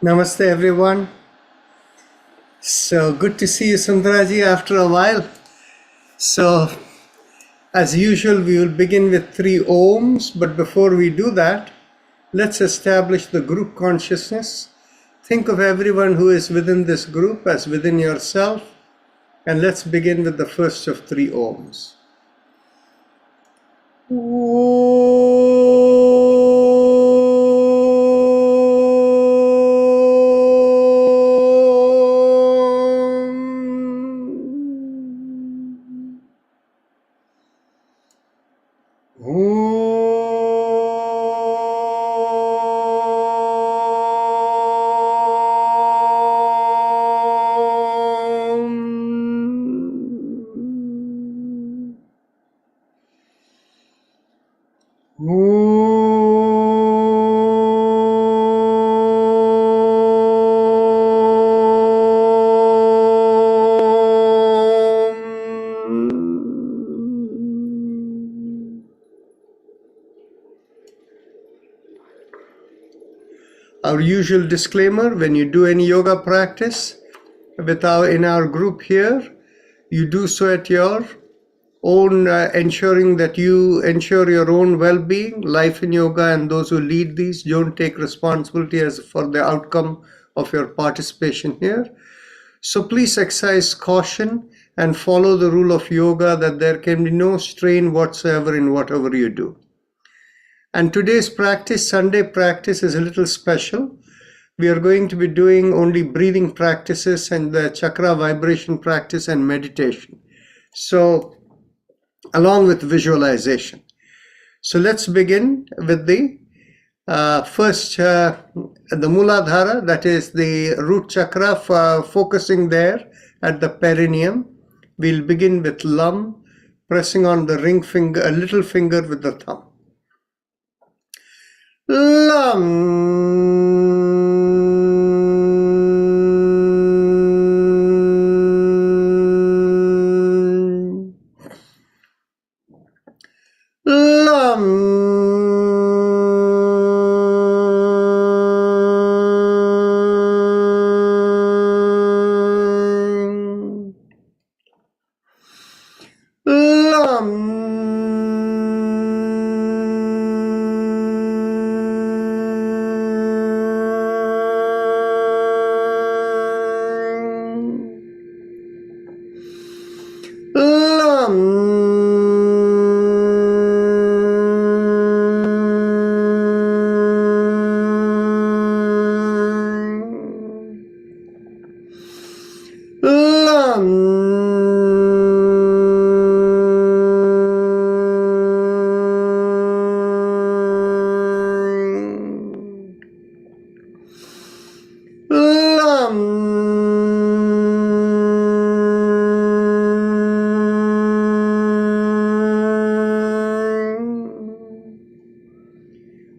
Namaste, everyone. So good to see you, Sundaraji, after a while. So, as usual, we will begin with 3 Oms, but before we do that, let's establish the group consciousness. Think of everyone who is within this group as within yourself, and let's begin with the first of 3 Oms. Our usual disclaimer: when you do any yoga practice in our group here, you do so at your own ensuring that you ensure your own well-being. Life in Yoga and those who lead these don't take responsibility for the outcome of your participation here. So please exercise caution and follow the rule of yoga that there can be no strain whatsoever in whatever you do. And today's practice, Sunday practice, is a little special. We are going to be doing only breathing practices and the chakra vibration practice and meditation. So, along with visualization. So let's begin with the first, the Muladhara, that is the root chakra, focusing there at the perineum. We'll begin with Lam, pressing on the ring finger, a little finger with the thumb. Lam.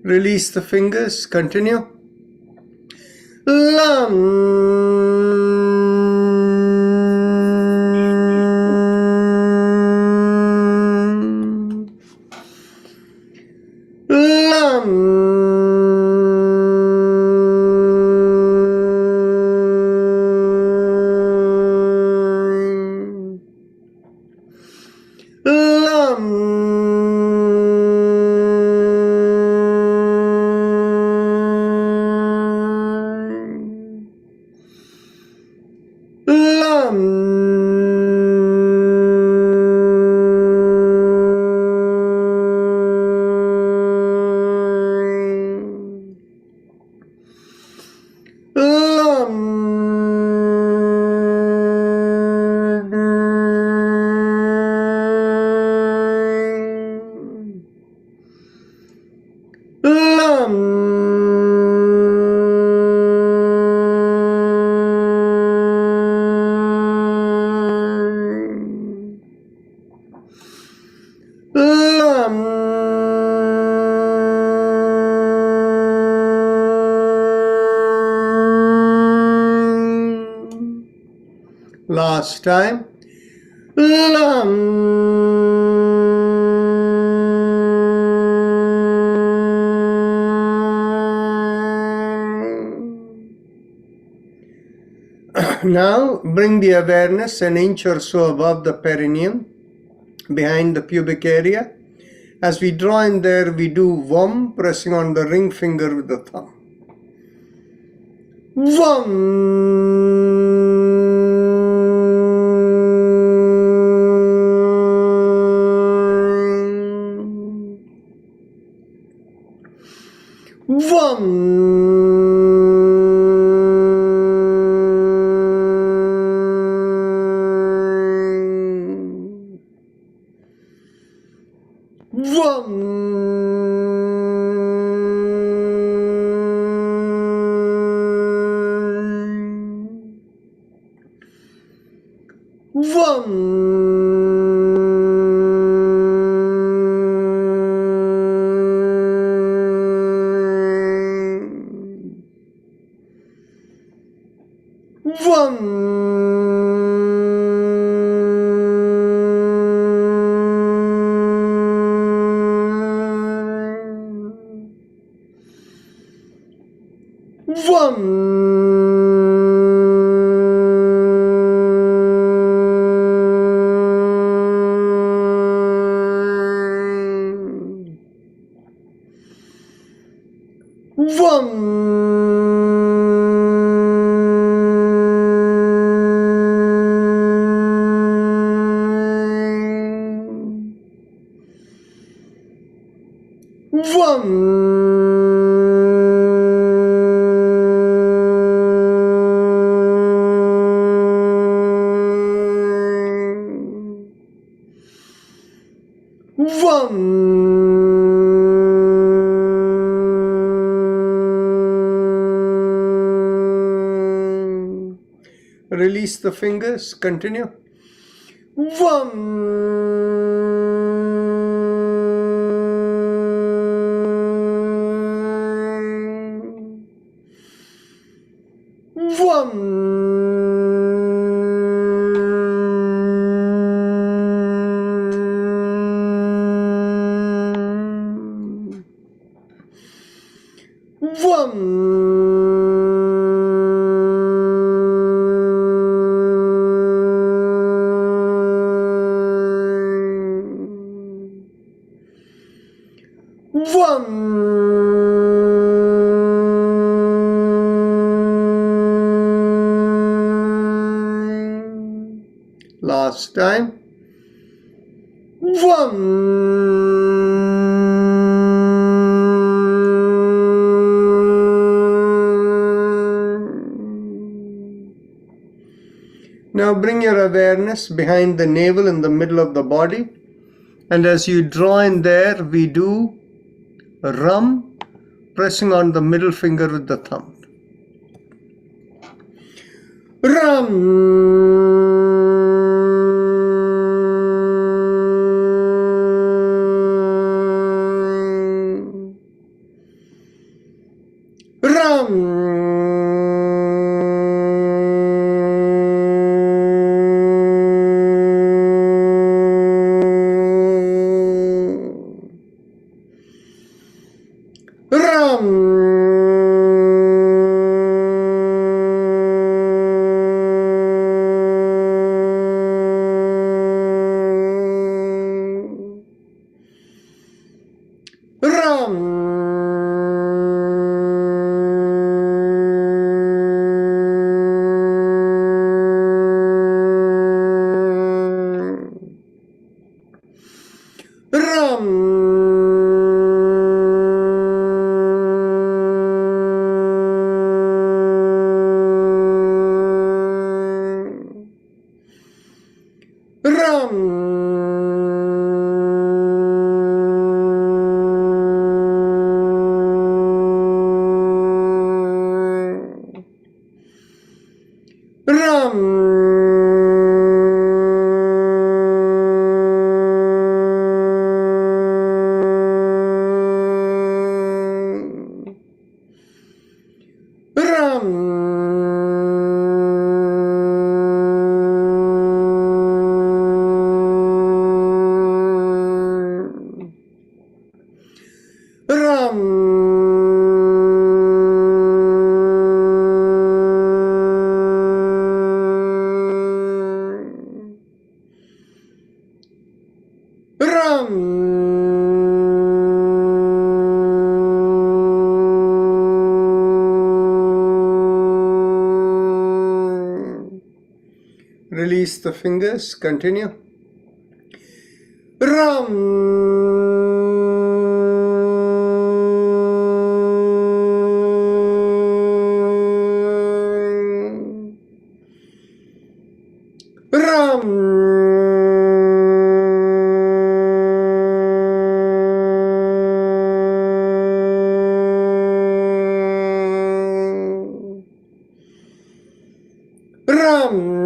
Release the fingers, continue. Lam. Last time. Lam. Now bring the awareness an inch or so above the perineum, behind the pubic area. As we draw in there, we do Vam, pressing on the ring finger with the thumb. Vam. Release the fingers, continue. Last time. Now bring your awareness behind the navel in the middle of the body, and as you draw in there, we do Ram, pressing on the middle finger with the thumb. Ram. Ram. Ram. Release the fingers, continue. Ram. Ram. Ram. Ram.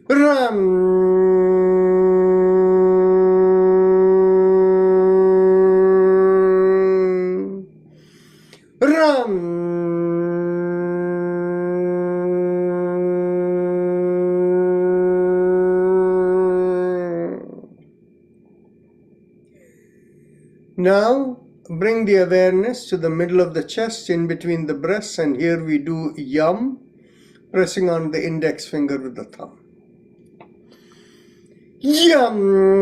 Ram. Ram. Now bring the awareness to the middle of the chest, in between the breasts, and here we do yum, pressing on the index finger with the thumb. Yum.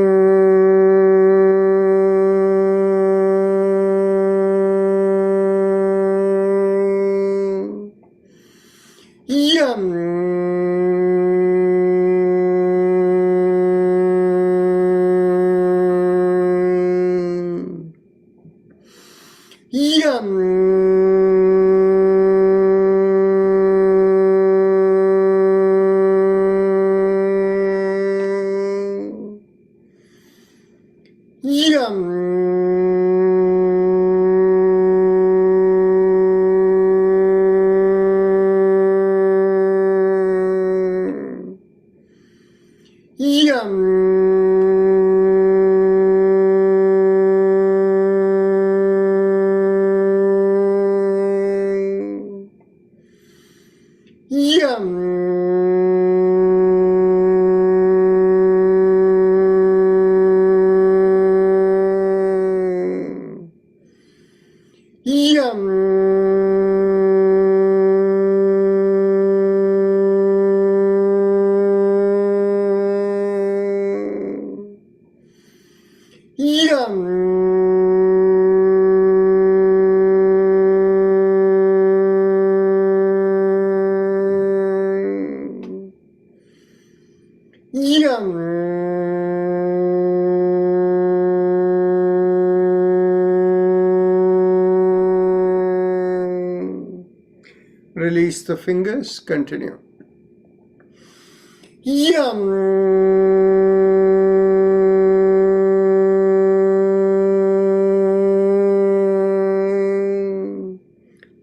Release the fingers, continue.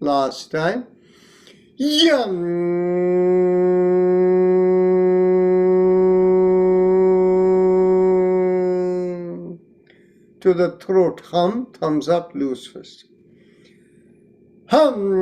Last time. To the throat, hum, thumbs up, loose fist. Hum.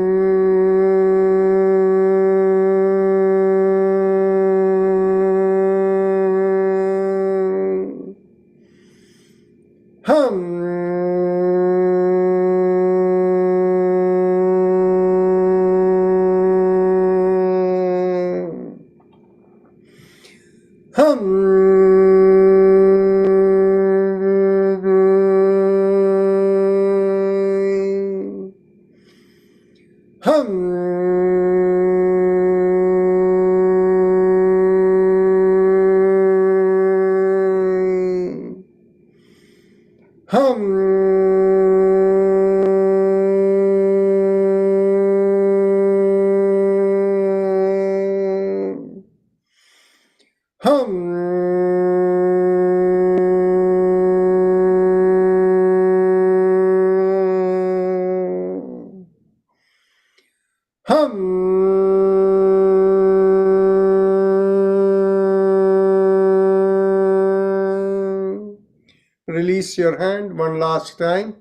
Release your hand one last time.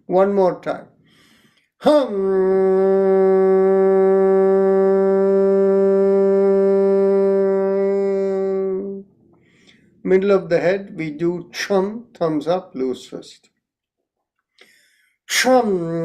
One more time. Middle of the head, we do chum, thumbs up, loose fist. Chum.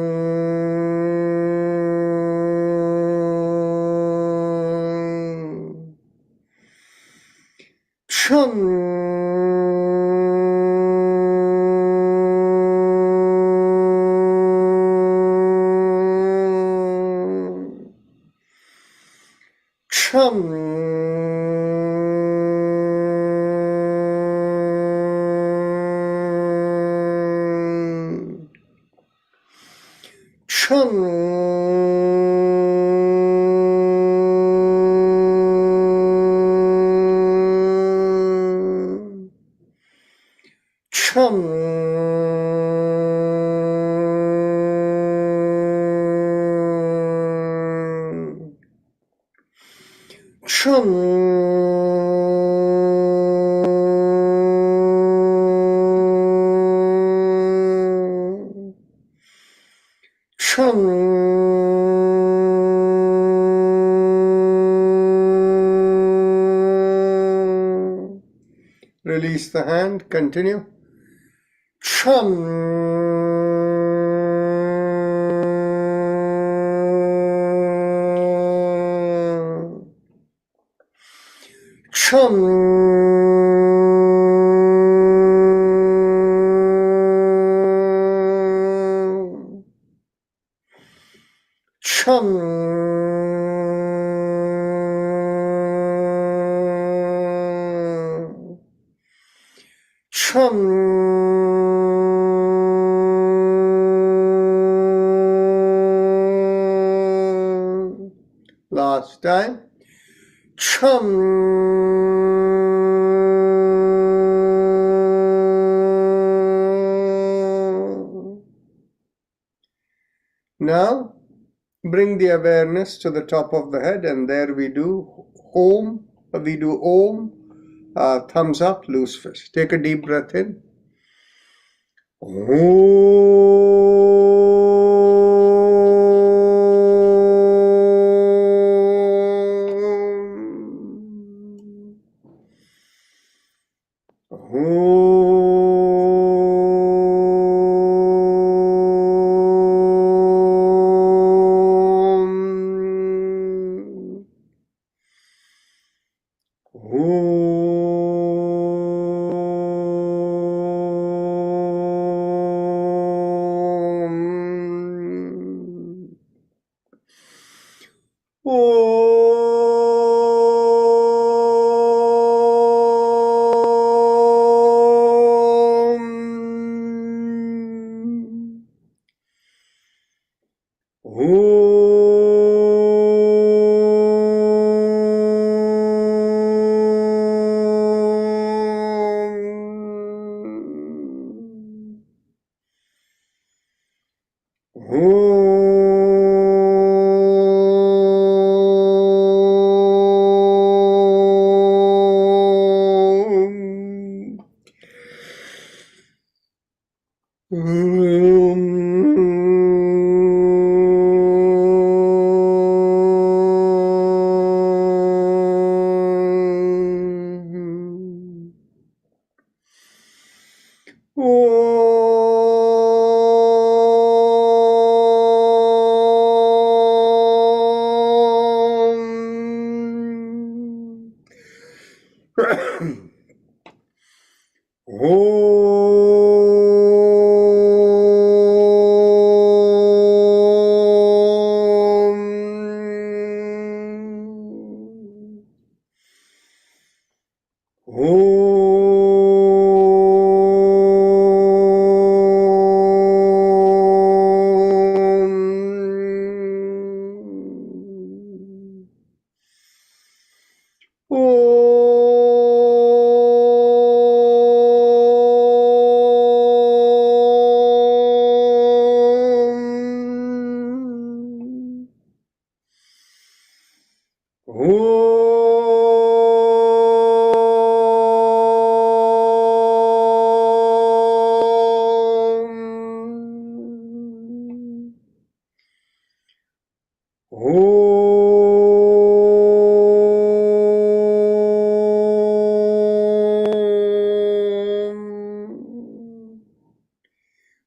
Release the hand, continue. Last time. Now bring the awareness to the top of the head, and there we do Om. We do Om, thumbs up, loose fist. Take a deep breath in.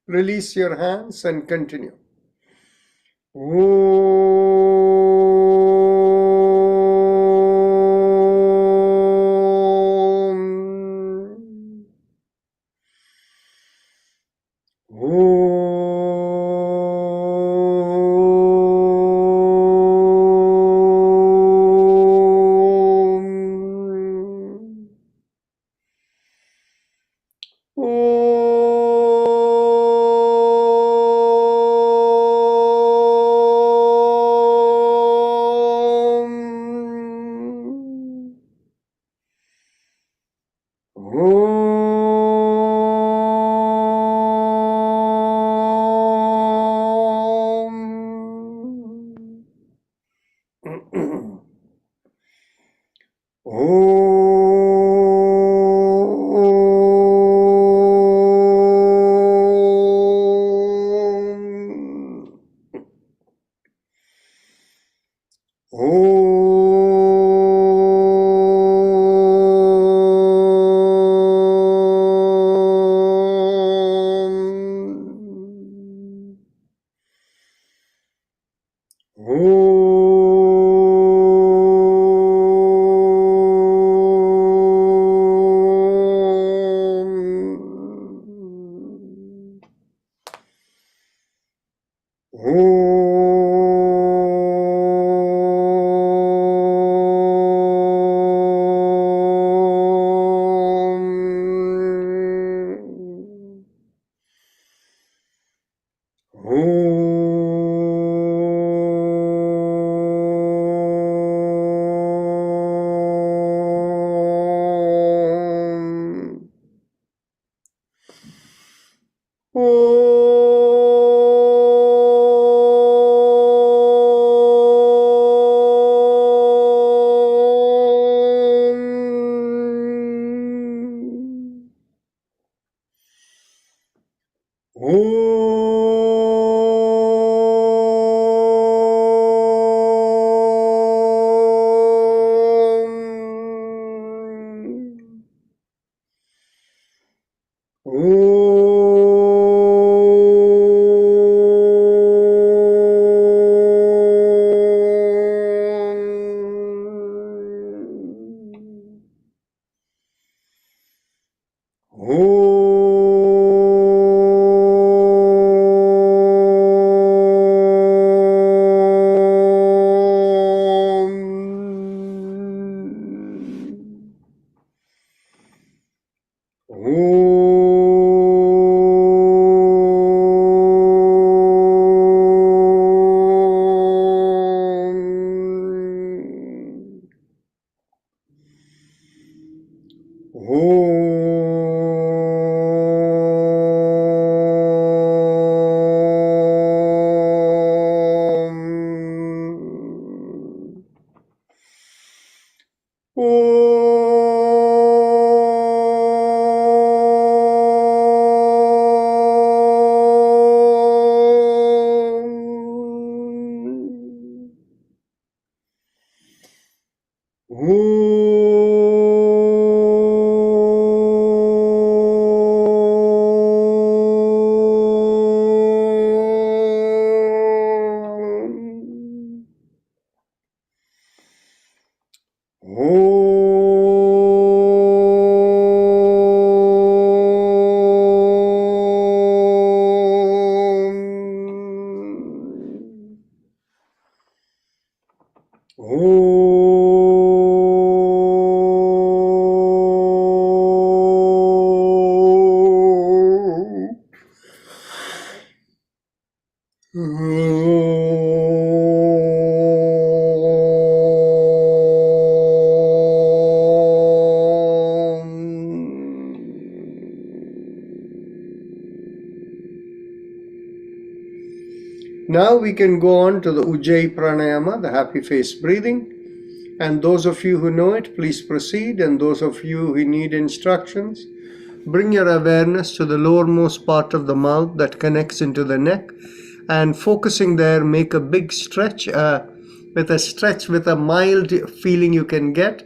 Release your hands and continue. Now we can go on to the Ujjayi Pranayama, the happy face breathing. And those of you who know it, please proceed. And those of you who need instructions, bring your awareness to the lowermost part of the mouth that connects into the neck. And focusing there, make a big stretch, with a mild feeling you can get.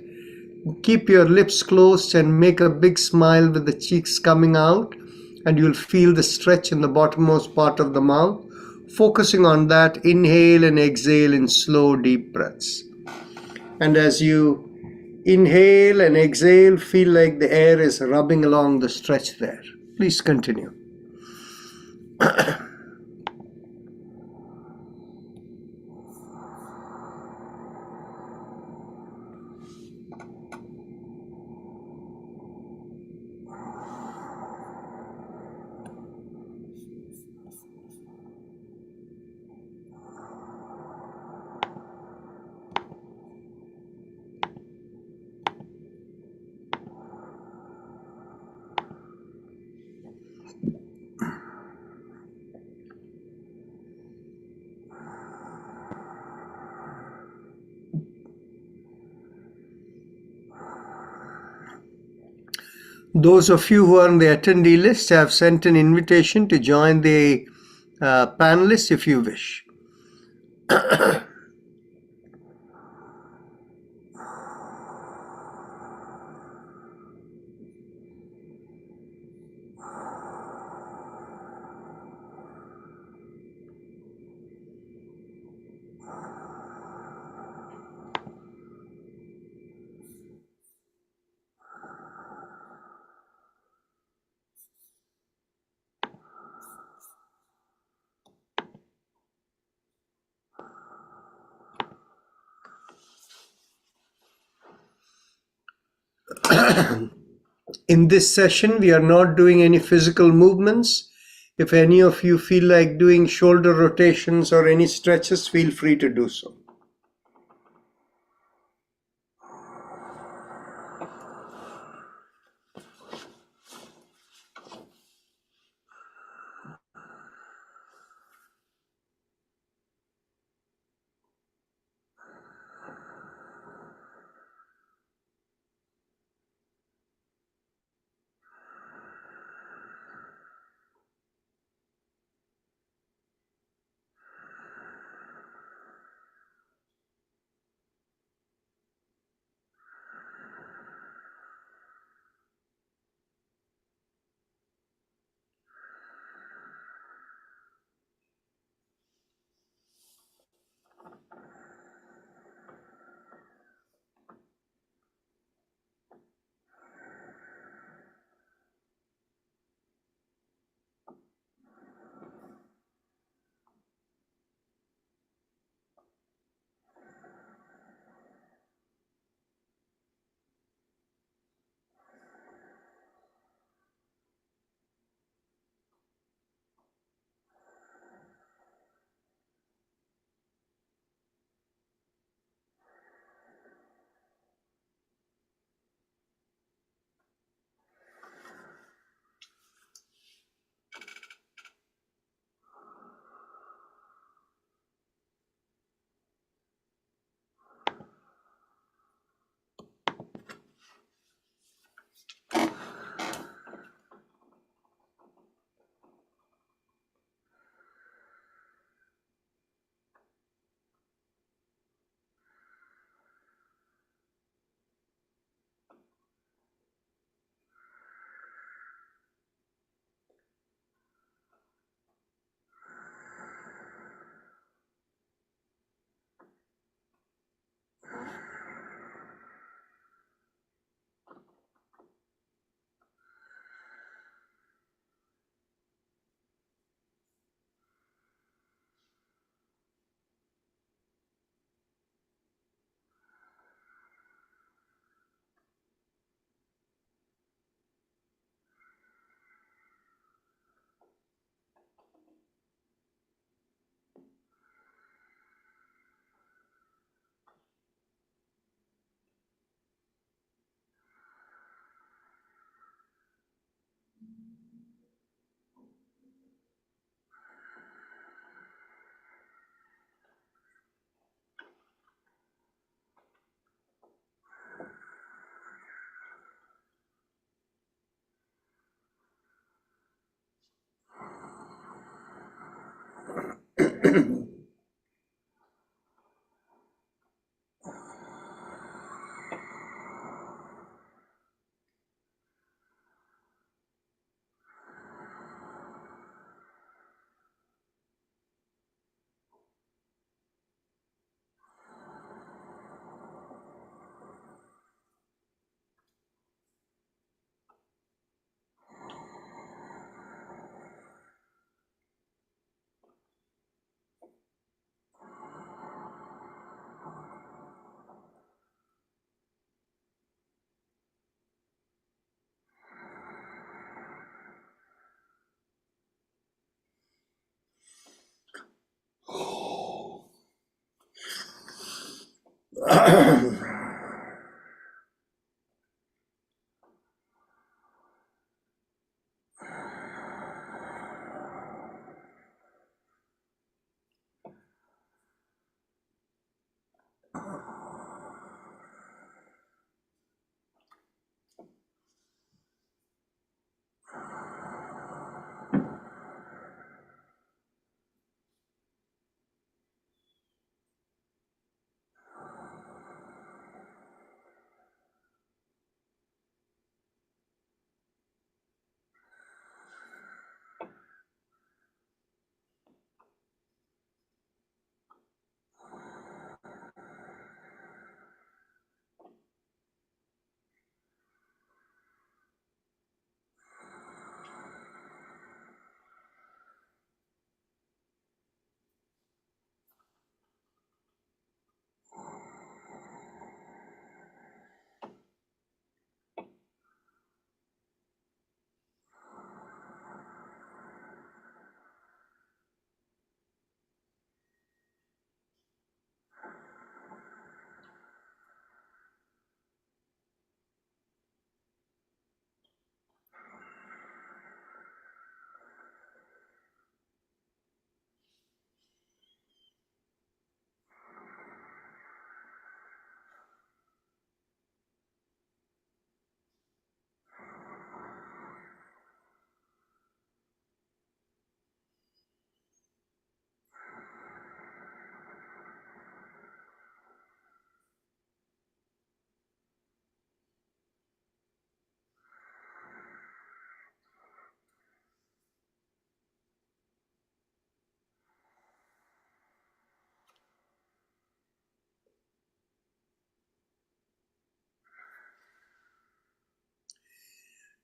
Keep your lips closed and make a big smile with the cheeks coming out, and you'll feel the stretch in the bottommost part of the mouth. Focusing on that, inhale and exhale in slow, deep breaths. And as you inhale and exhale, feel like the air is rubbing along the stretch there. Please continue. Those of you who are on the attendee list have sent an invitation to join the panelists if you wish. In this session, we are not doing any physical movements. If any of you feel like doing shoulder rotations or any stretches, feel free to do so.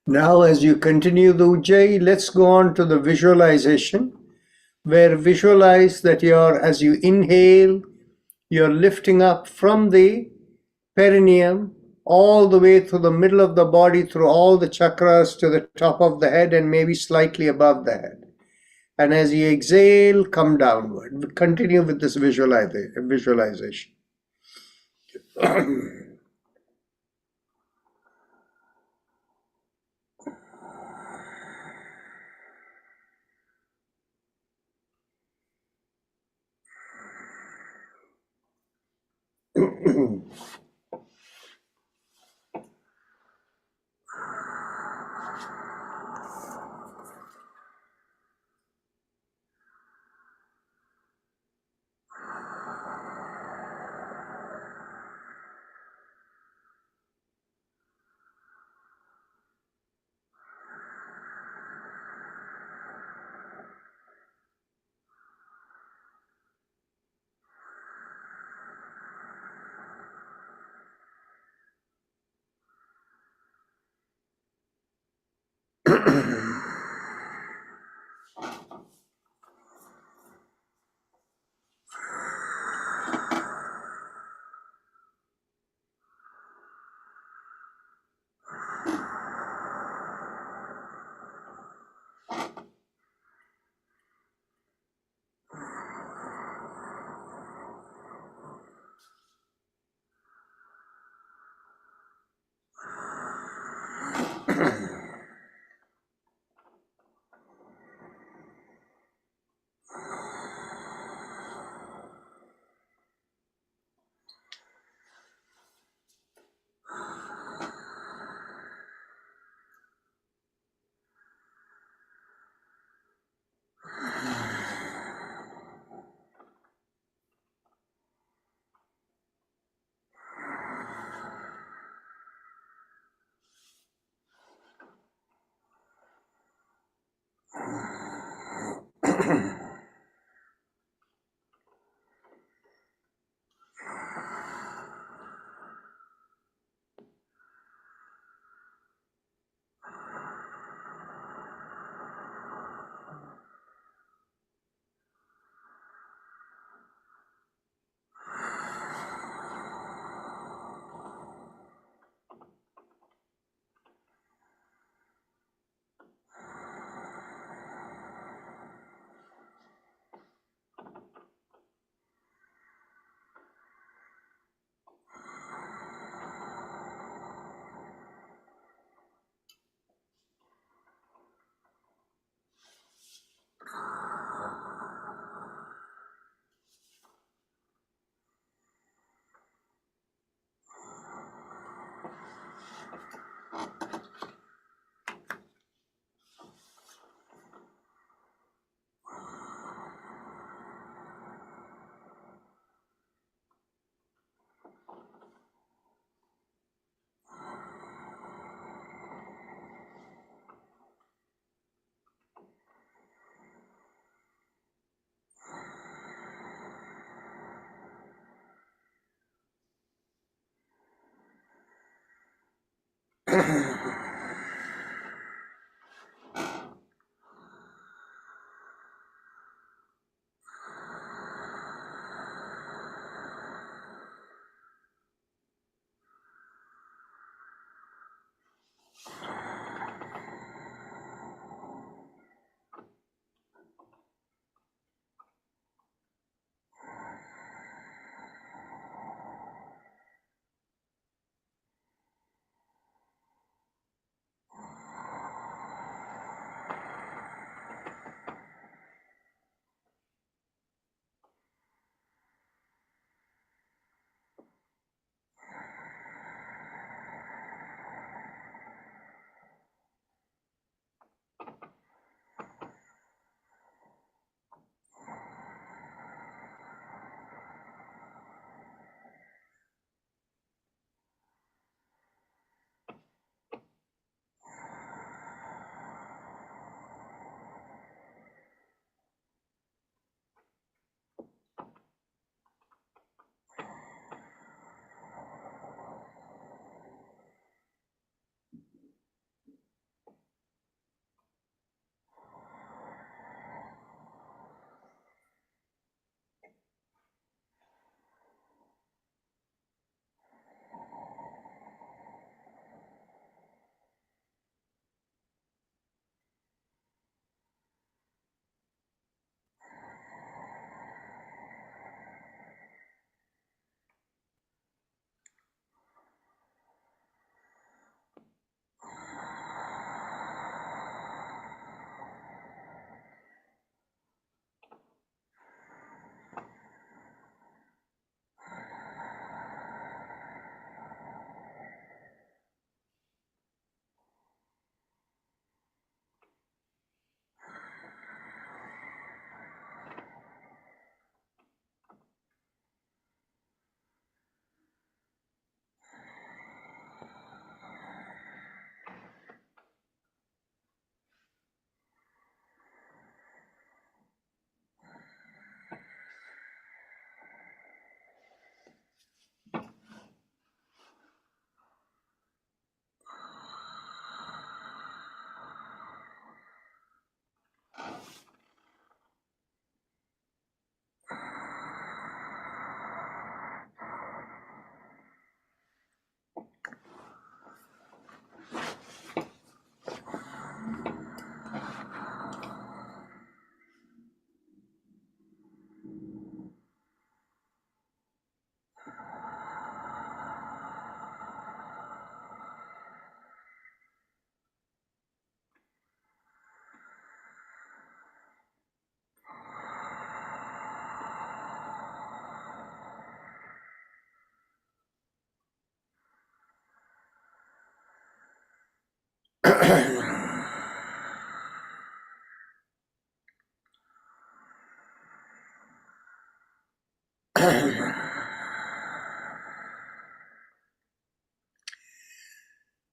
Now, as you continue the Ujjayi, let's go on to the visualization, where visualize that as you inhale, you're lifting up from the perineum all the way through the middle of the body, through all the chakras to the top of the head and maybe slightly above the head. And as you exhale, come downward. Continue with this visualization.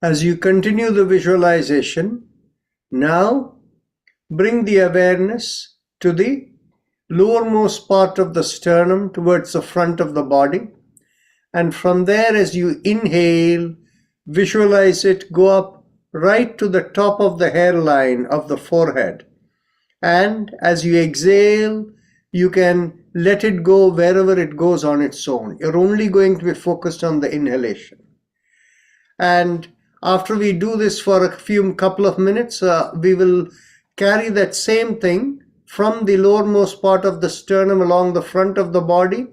As you continue the visualization, now bring the awareness to the lowermost part of the sternum towards the front of the body. And from there, as you inhale, visualize it go up right to the top of the hairline of the forehead. And as you exhale, you can let it go wherever it goes on its own. You're only going to be focused on the inhalation. And after we do this for a couple of minutes, we will carry that same thing from the lowermost part of the sternum along the front of the body,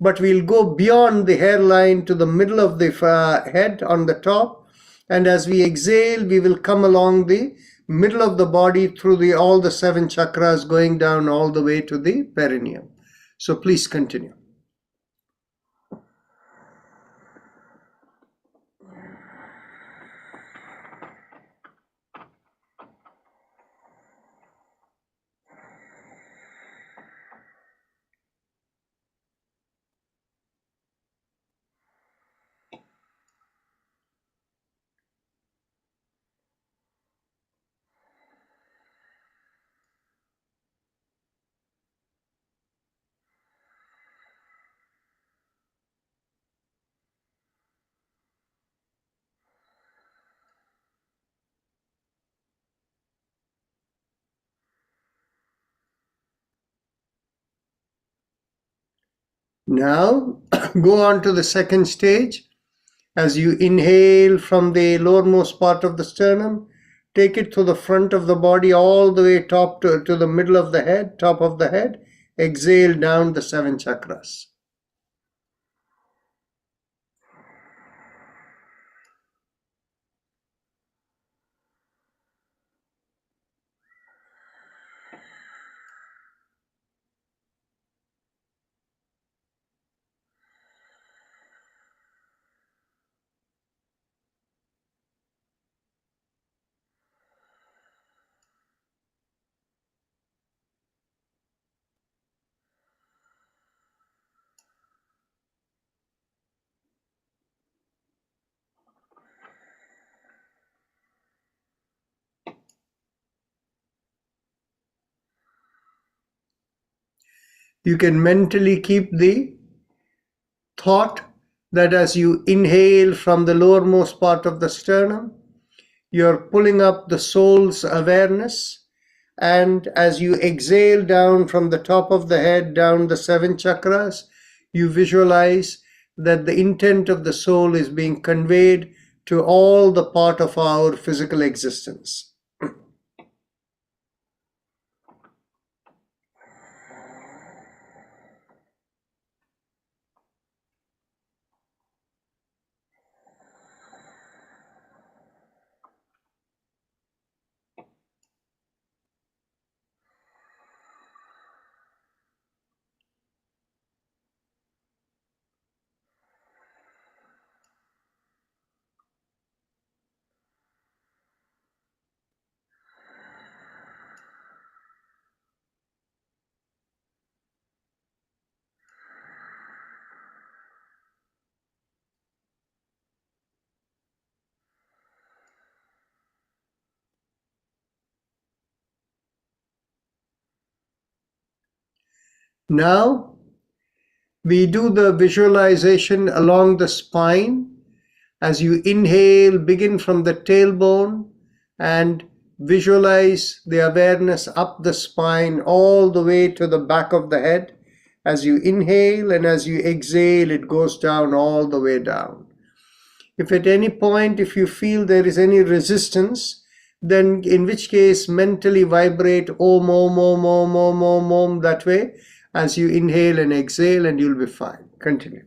but we'll go beyond the hairline to the middle of the head on the top. And as we exhale, we will come along the middle of the body through all the 7 chakras, going down all the way to the perineum. So please continue. Now go on to the second stage. As you inhale from the lowermost part of the sternum, take it to the front of the body all the way top to the middle of the head, top of the head. Exhale down the 7 chakras. You can mentally keep the thought that as you inhale from the lowermost part of the sternum, you're pulling up the soul's awareness, and as you exhale down from the top of the head down the 7 chakras, you visualize that the intent of the soul is being conveyed to all the part of our physical existence. Now we do the visualization along the spine. As you inhale, begin from the tailbone and visualize the awareness up the spine all the way to the back of the head. As you inhale and as you exhale, it goes down all the way down. If at any point, if you feel there is any resistance, then in which case mentally vibrate Om, Om, Om, Om, Om, Om, Om that way as you inhale and exhale, and you'll be fine. Continue.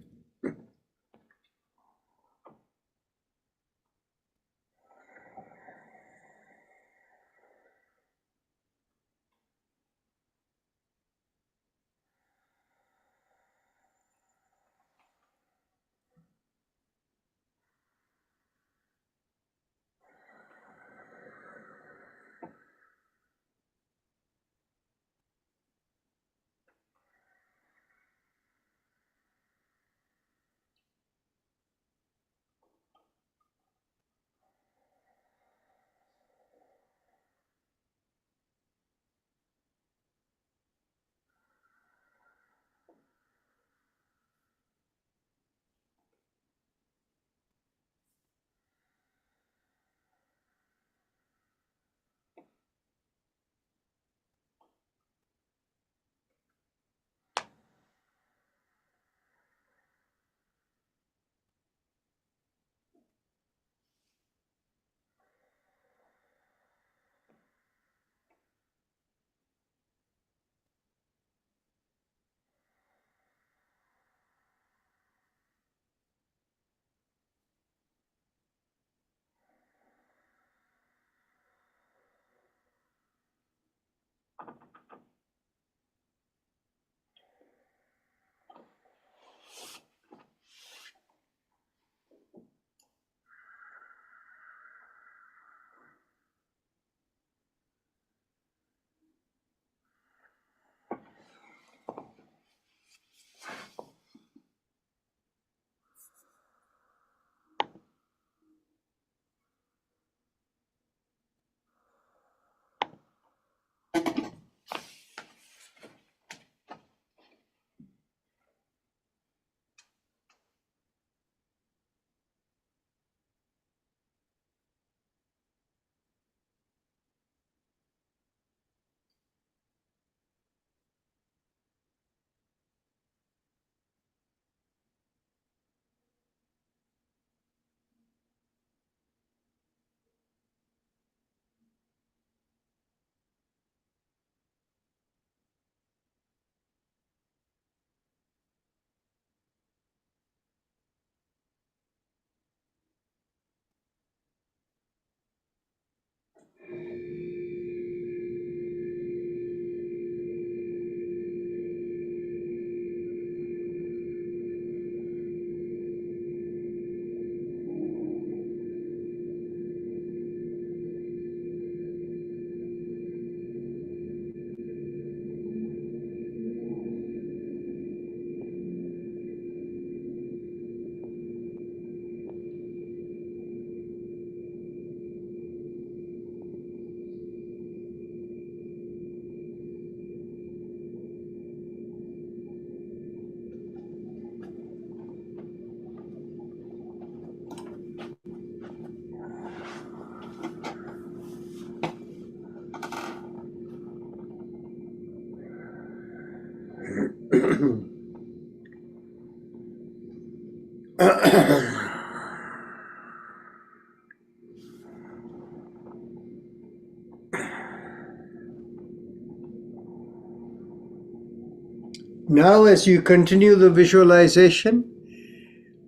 Now, as you continue the visualization,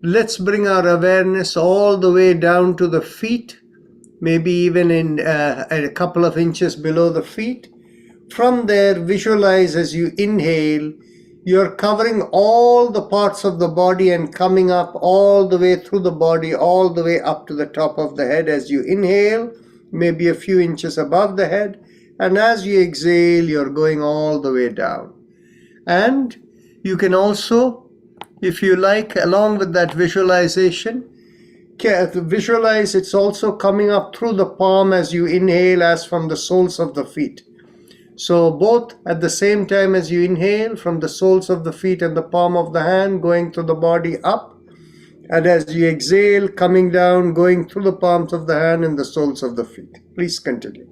let's bring our awareness all the way down to the feet, maybe even in a couple of inches below the feet. From there, visualize as you inhale, you're covering all the parts of the body and coming up all the way through the body, all the way up to the top of the head as you inhale, maybe a few inches above the head. And as you exhale, you're going all the way down. And you can also, if you like, along with that visualization, visualize it's also coming up through the palm as you inhale, as from the soles of the feet. So both at the same time as you inhale, from the soles of the feet and the palm of the hand, going through the body up, and as you exhale, coming down, going through the palms of the hand and the soles of the feet. Please continue.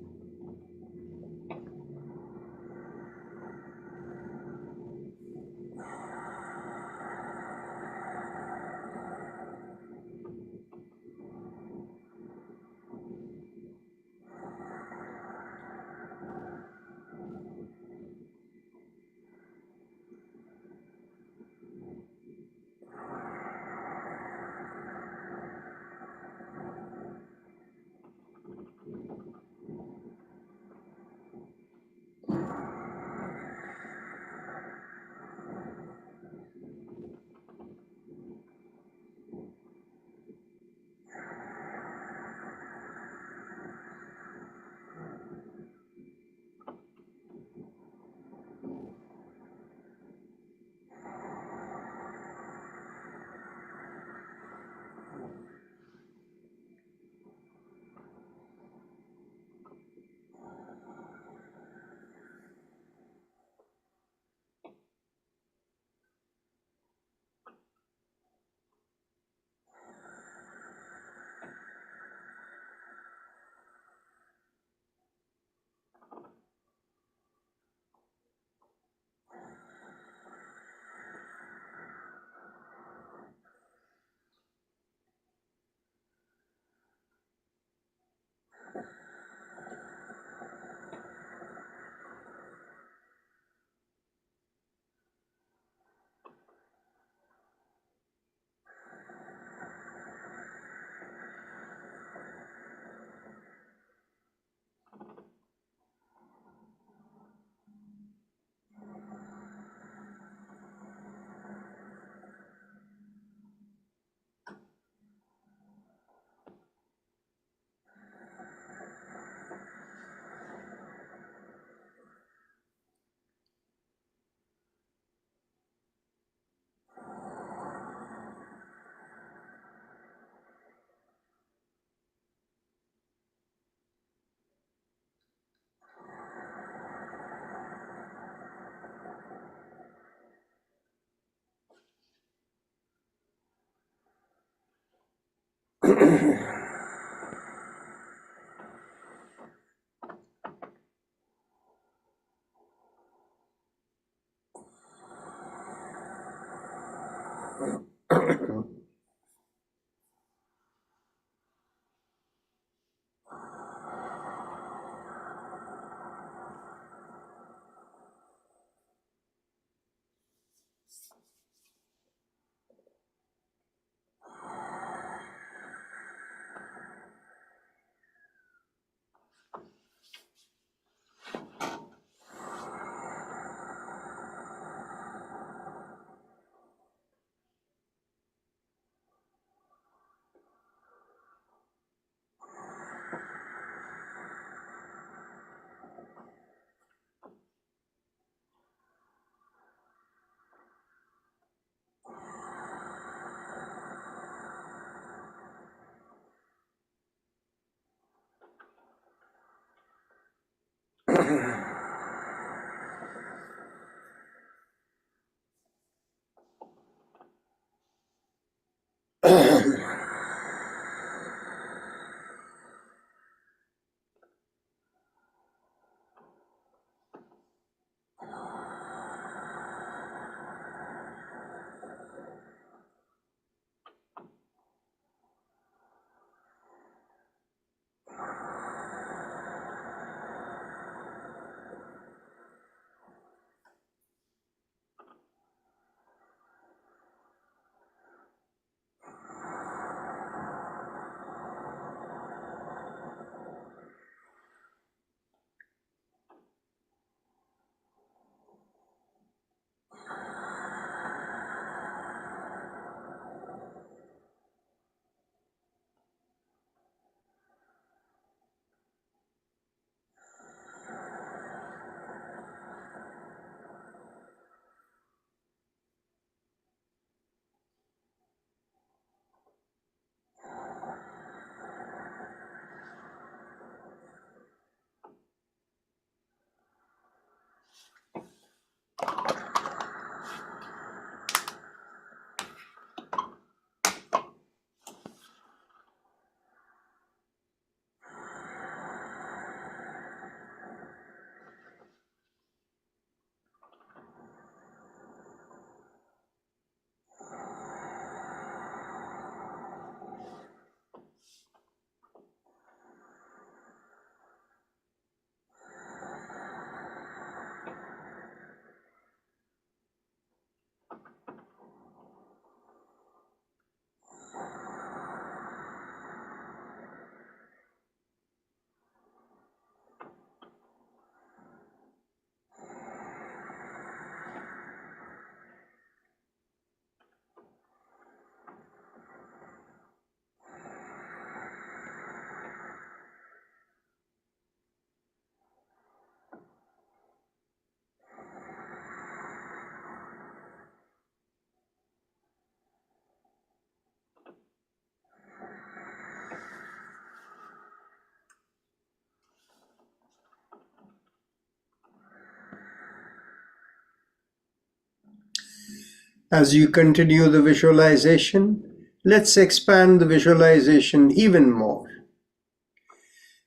As you continue the visualization, let's expand the visualization even more.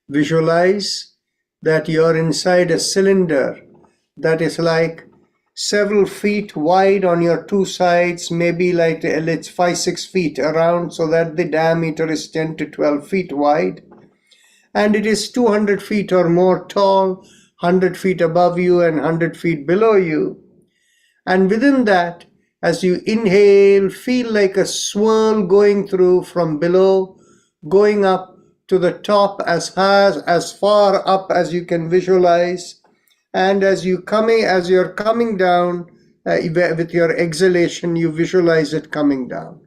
Visualize that you're inside a cylinder that is like several feet wide on your two sides, maybe like it's 5-6 feet around, so that the diameter is 10 to 12 feet wide, and it is 200 feet or more tall, 100 feet above you and 100 feet below you. And within that, as you inhale, feel like a swirl going through from below, going up to the top as far up as you can visualize. And as you're coming down, with your exhalation, you visualize it coming down.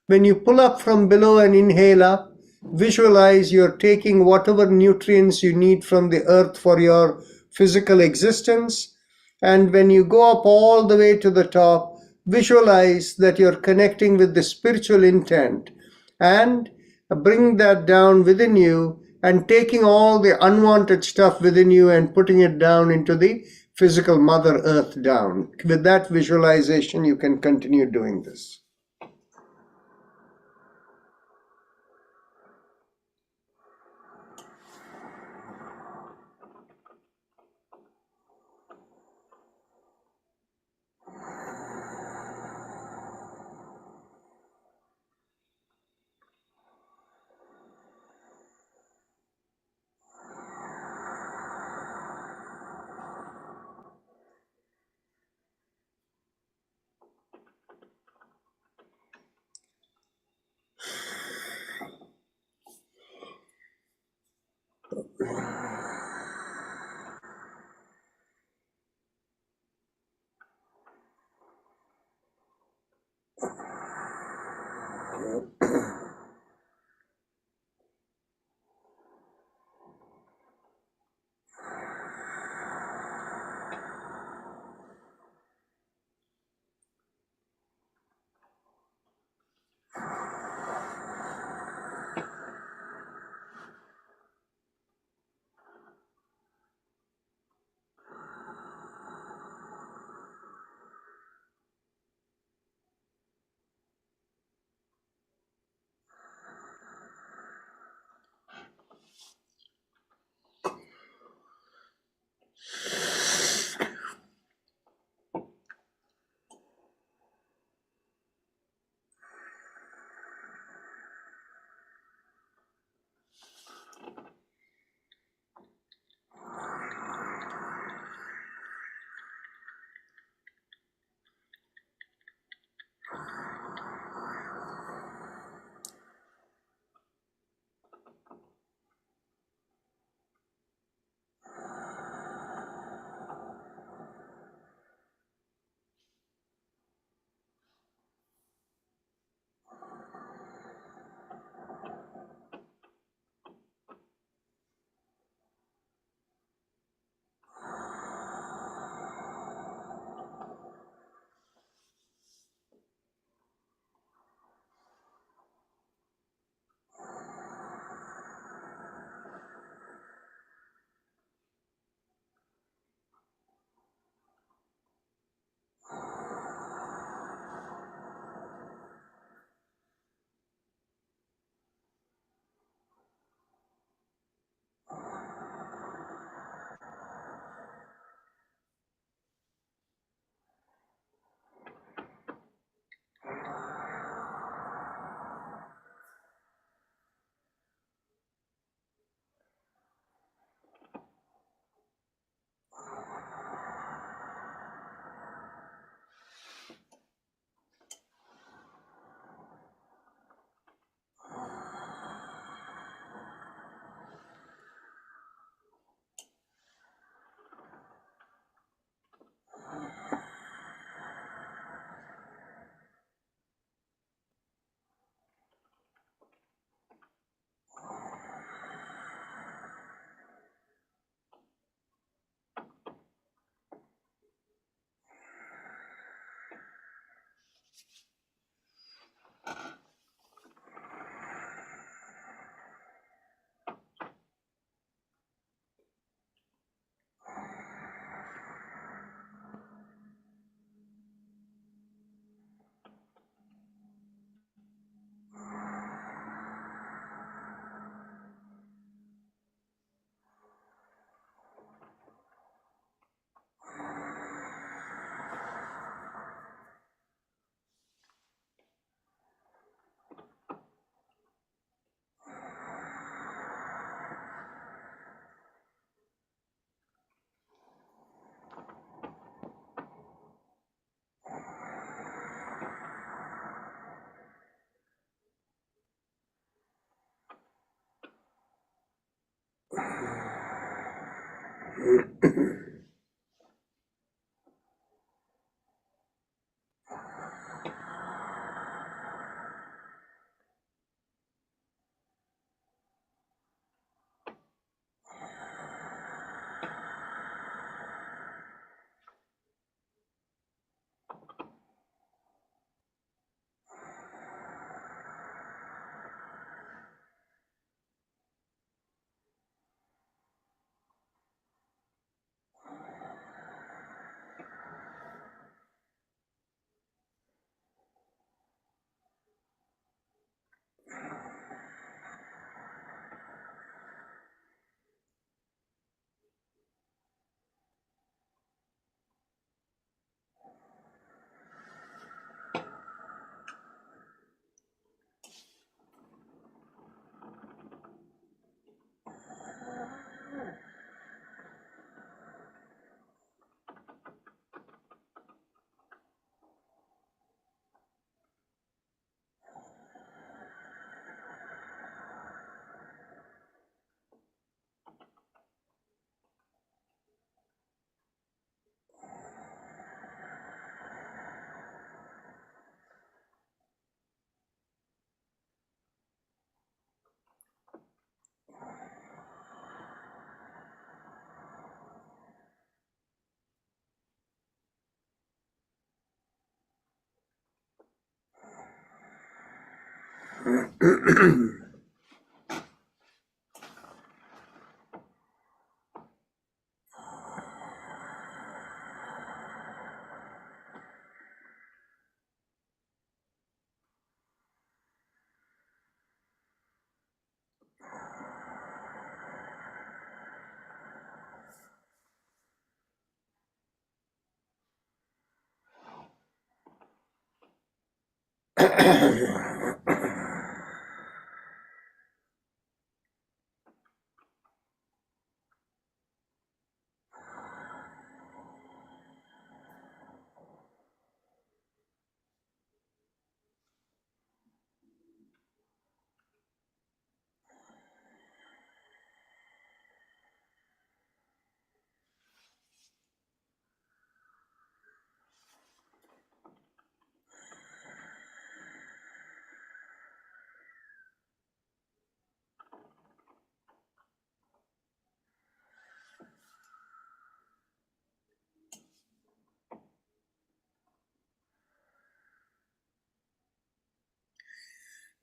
When you pull up from below and inhale up, visualize you're taking whatever nutrients you need from the earth for your physical existence. And when you go up all the way to the top, visualize that you're connecting with the spiritual intent and bring that down within you and taking all the unwanted stuff within you and putting it down into the physical Mother Earth down. With that visualization, you can continue doing this.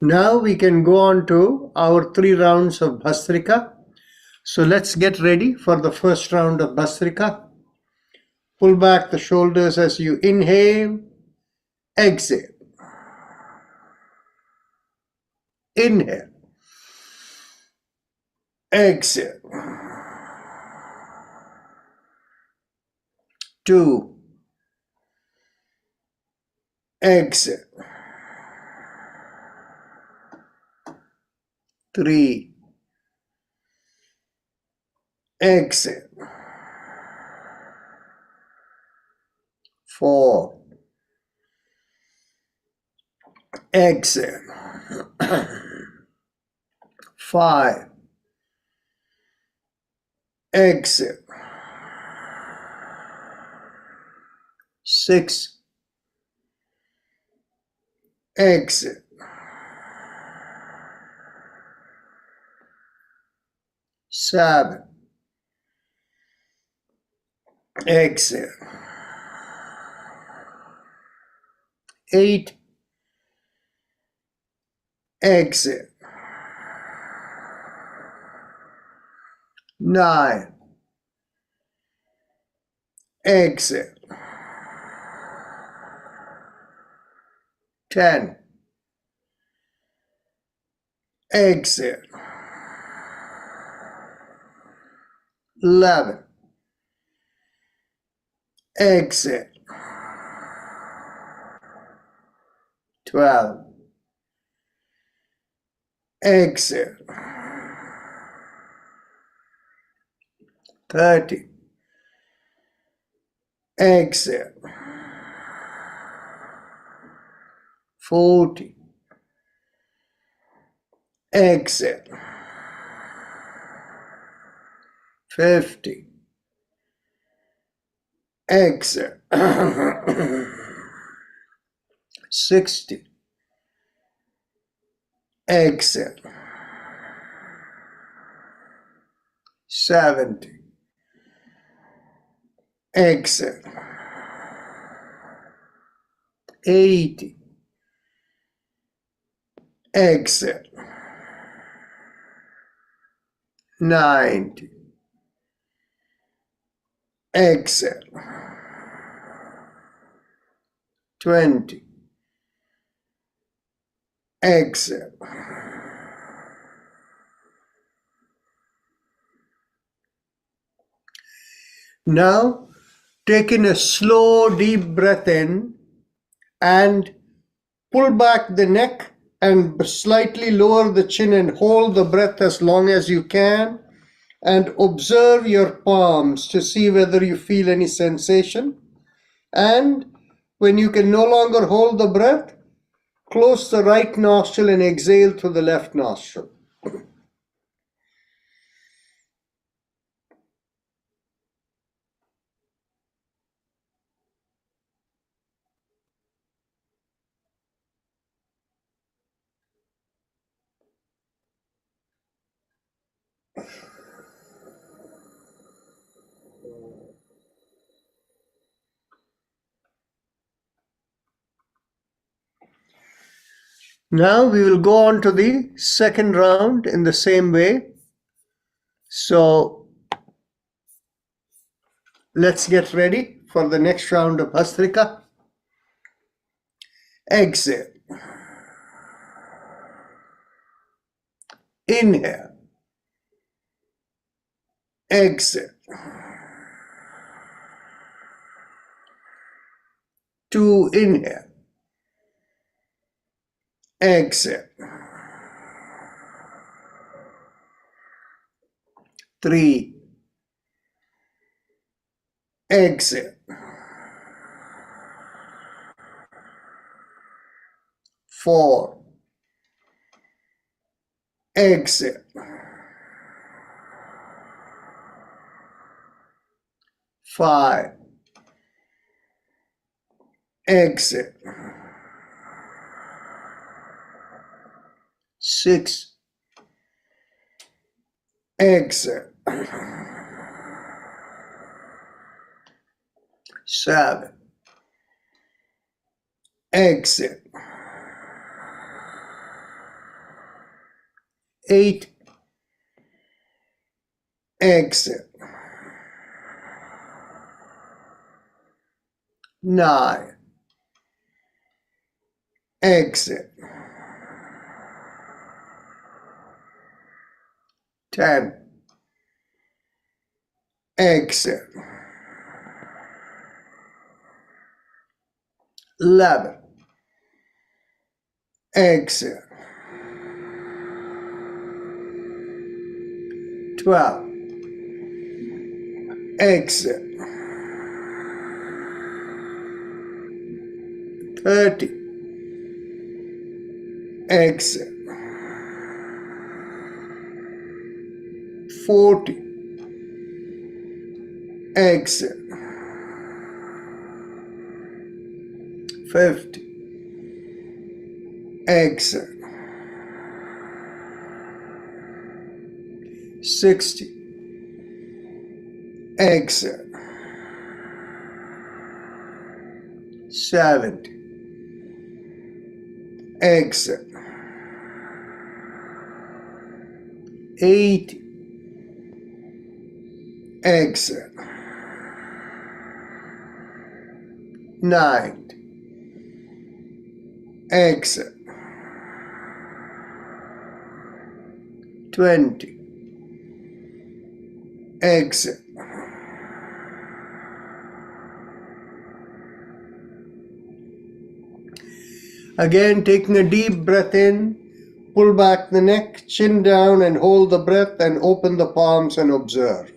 Now we can go on to our 3 rounds of Bhastrika. So let's get ready for the first round of Bhastrika. Pull back the shoulders as you inhale, exhale. Inhale, exhale. 2, exhale. 3, exhale. 4, exhale. 5, exhale. 6, exhale. 7, exhale. 8, exhale. 9, exhale. 10, exhale. 11, exhale. 12, exhale. 13, exhale. 14, exhale. 15, exhale. 60, exhale. 70, exhale. 80, exhale. 90, exhale. 20, exhale. Now, take in a slow, deep breath in and pull back the neck and slightly lower the chin and hold the breath as long as you can. And observe your palms to see whether you feel any sensation. And when you can no longer hold the breath, close the right nostril and exhale through the left nostril. Now we will go on to the second round in the same way. So let's get ready for the next round of Bhastrika. Exhale. Inhale. Exhale. 2, inhale. Exhale. 3, exhale. 4, exhale. 5, exhale. 6, exhale. 7, exhale. 8, exhale. 9, exhale. 10, exhale. 11, exhale. 12, exhale. 30, exhale. 40, exhale. 50, exhale. 60, exhale. 70, exhale. 80, exhale. 90, exhale. 20, exhale. Again, taking a deep breath in, pull back the neck, chin down, and hold the breath, and open the palms and observe.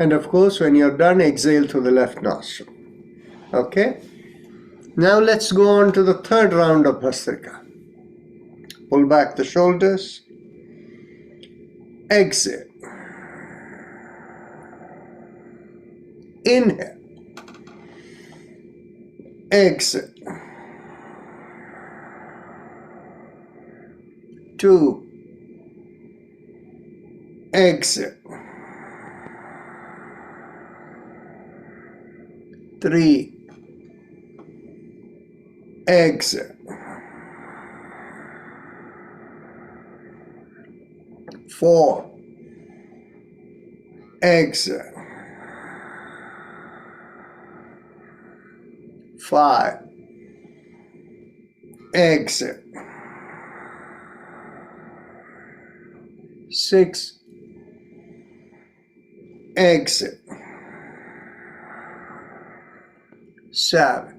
And of course, when you're done, exhale through the left nostril. Okay? Now let's go on to the third round of Bhastrika. Pull back the shoulders. Exhale. Inhale. Exhale. 2. Exhale. 3. Exhale. 4. Exhale. 5. Exhale. 6. Exhale. 7.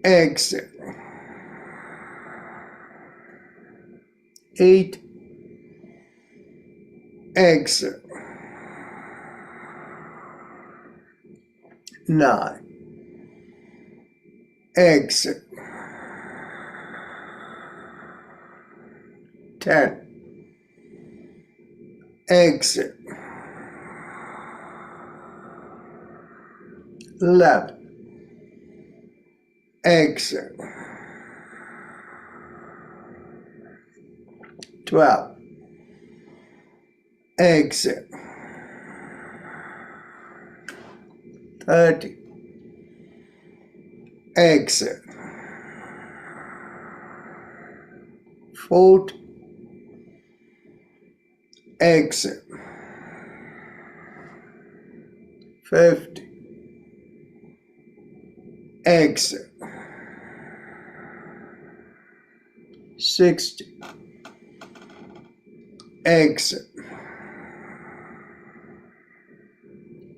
Exhale. 8. Exhale. 9. Exhale. 10. Exhale. 11. Exhale. 12. Exhale. 30. Exhale. 40. Exhale. 50. Exhale. 60. Exhale.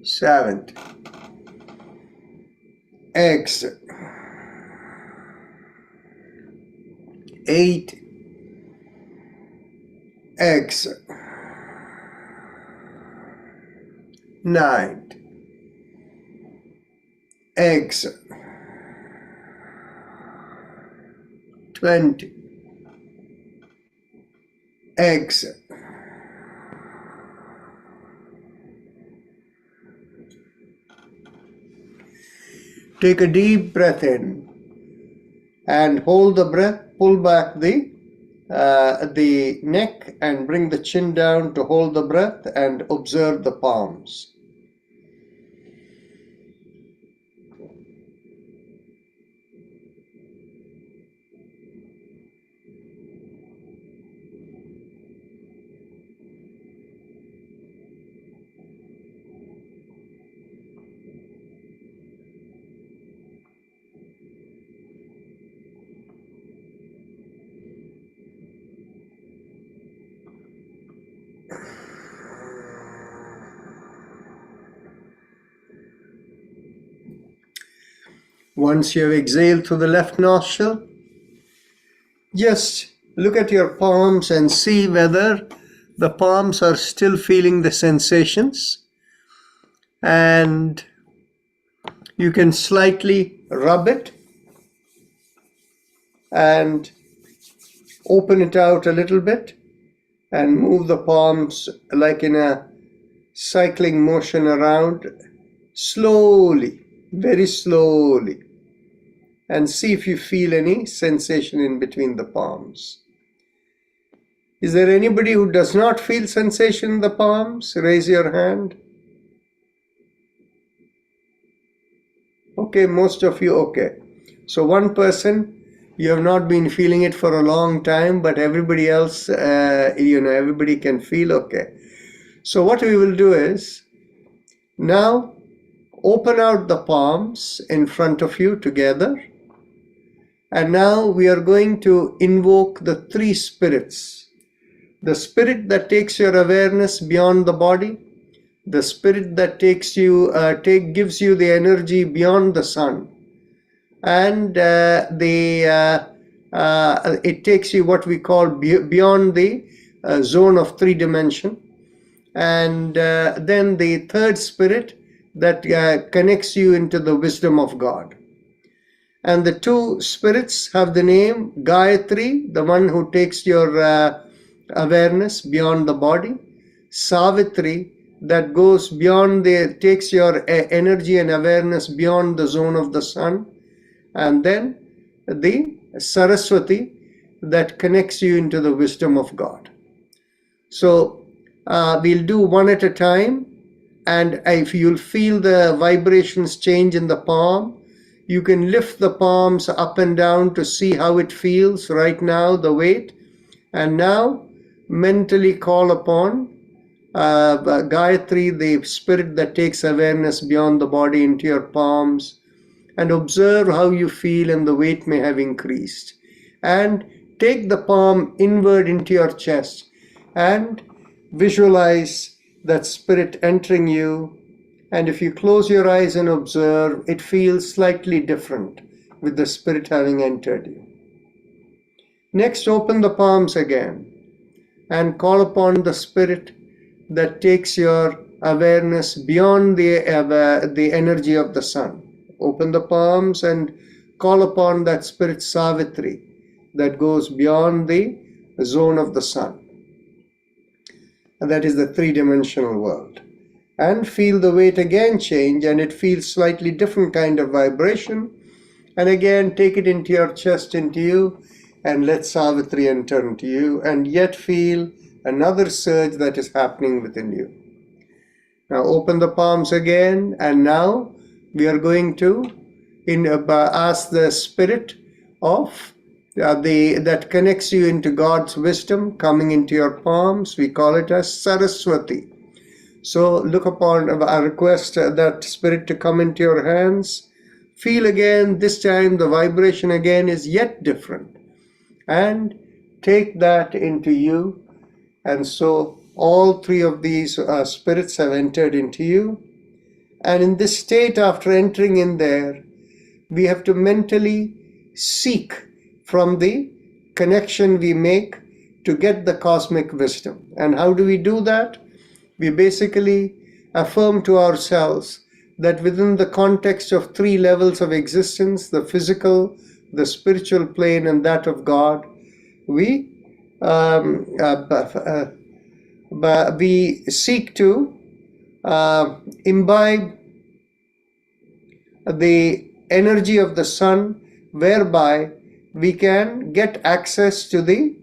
70. Exhale. 80. Exhale. 90. Exhale. 20. Exhale. Take a deep breath in and hold the breath. Pull back the neck and bring the chin down to hold the breath and observe the palms. Once you have exhaled through the left nostril, just look at your palms and see whether the palms are still feeling the sensations, and you can slightly rub it and open it out a little bit and move the palms like in a cycling motion around, slowly, very slowly, and see if you feel any sensation in between the palms. Is there anybody who does not feel sensation in the palms? Raise your hand. Okay, most of you, okay. So one person, you have not been feeling it for a long time, but everybody else, everybody can feel okay. So what we will do is, now open out the palms in front of you together. And now we are going to invoke the three spirits. The spirit that takes your awareness beyond the body, the spirit that gives you the energy beyond the sun, and the it takes you what we call beyond the zone of 3 dimension. And then the third spirit that connects you into the wisdom of God. And the two spirits have the name Gayatri, the one who takes your awareness beyond the body. Savitri, that goes beyond takes your energy and awareness beyond the zone of the sun. And then the Saraswati, that connects you into the wisdom of God. So we'll do one at a time, and if you'll feel the vibrations change in the palm, you can lift the palms up and down to see how it feels right now, the weight. And now mentally call upon Gayatri, the spirit that takes awareness beyond the body, into your palms, and observe how you feel, and the weight may have increased. And take the palm inward into your chest and visualize that spirit entering you. And if you close your eyes and observe, it feels slightly different with the spirit having entered you. Next, open the palms again and call upon the spirit that takes your awareness beyond the energy of the sun. Open the palms and call upon that spirit Savitri that goes beyond the zone of the sun. And that is the 3-dimensional world. And feel the weight again change, and it feels slightly different kind of vibration. And again, take it into your chest, into you, and let Savitri enter into you, and yet feel another surge that is happening within you. Now open the palms again, and now we are going to ask the spirit of that connects you into God's wisdom coming into your palms. We call it as Saraswati. So look upon a request that spirit to come into your hands. Feel again, this time the vibration again is yet different. And take that into you. And so all three of these spirits have entered into you. And in this state, after entering in there, we have to mentally seek from the connection we make to get the cosmic wisdom. And how do we do that? We basically affirm to ourselves that within the context of 3 levels of existence, the physical, the spiritual plane, and that of God, we seek to imbibe the energy of the sun, whereby we can get access to the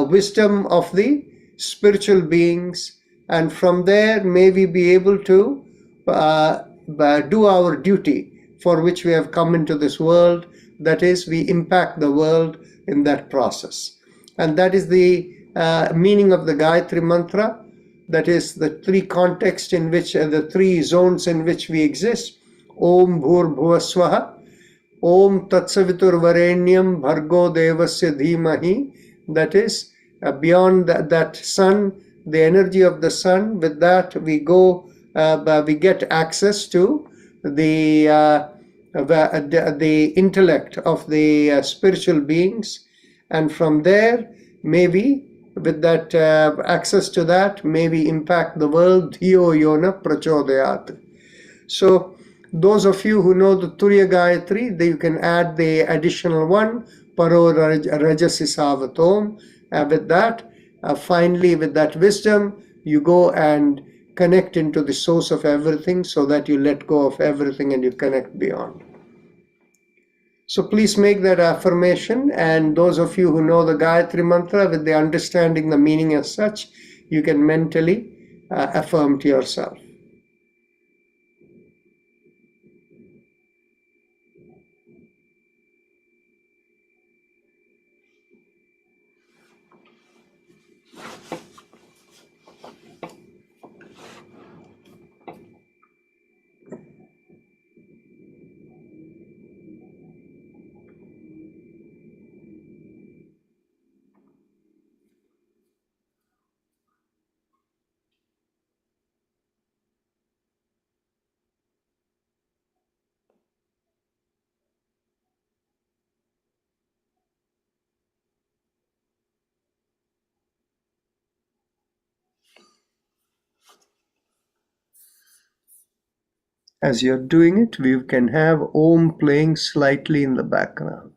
wisdom of the spiritual beings. And from there, may we be able to do our duty for which we have come into this world. That is, we impact the world in that process. And that is the meaning of the Gayatri Mantra. That is the 3 contexts in which, the 3 zones in which we exist. Om Bhur Bhuvaswaha, Om Tatsavitur Varenyam Bhargo Devasya Dhimahi. That is, beyond that sun, the energy of the sun. With that, we go, we get access to the intellect of the spiritual beings, and from there, maybe with that access to that, maybe impact the world. Dhiyo Yona Prachodayat. So those of you who know the Turiya Gayatri, you can add the additional one, Paro Rajasi Savatom. With that, finally, with that wisdom, you go and connect into the source of everything, so that you let go of everything and you connect beyond. So please make that affirmation, and those of you who know the Gayatri Mantra with the understanding the meaning as such, you can mentally affirm to yourself. As you're doing it, we can have Om playing slightly in the background.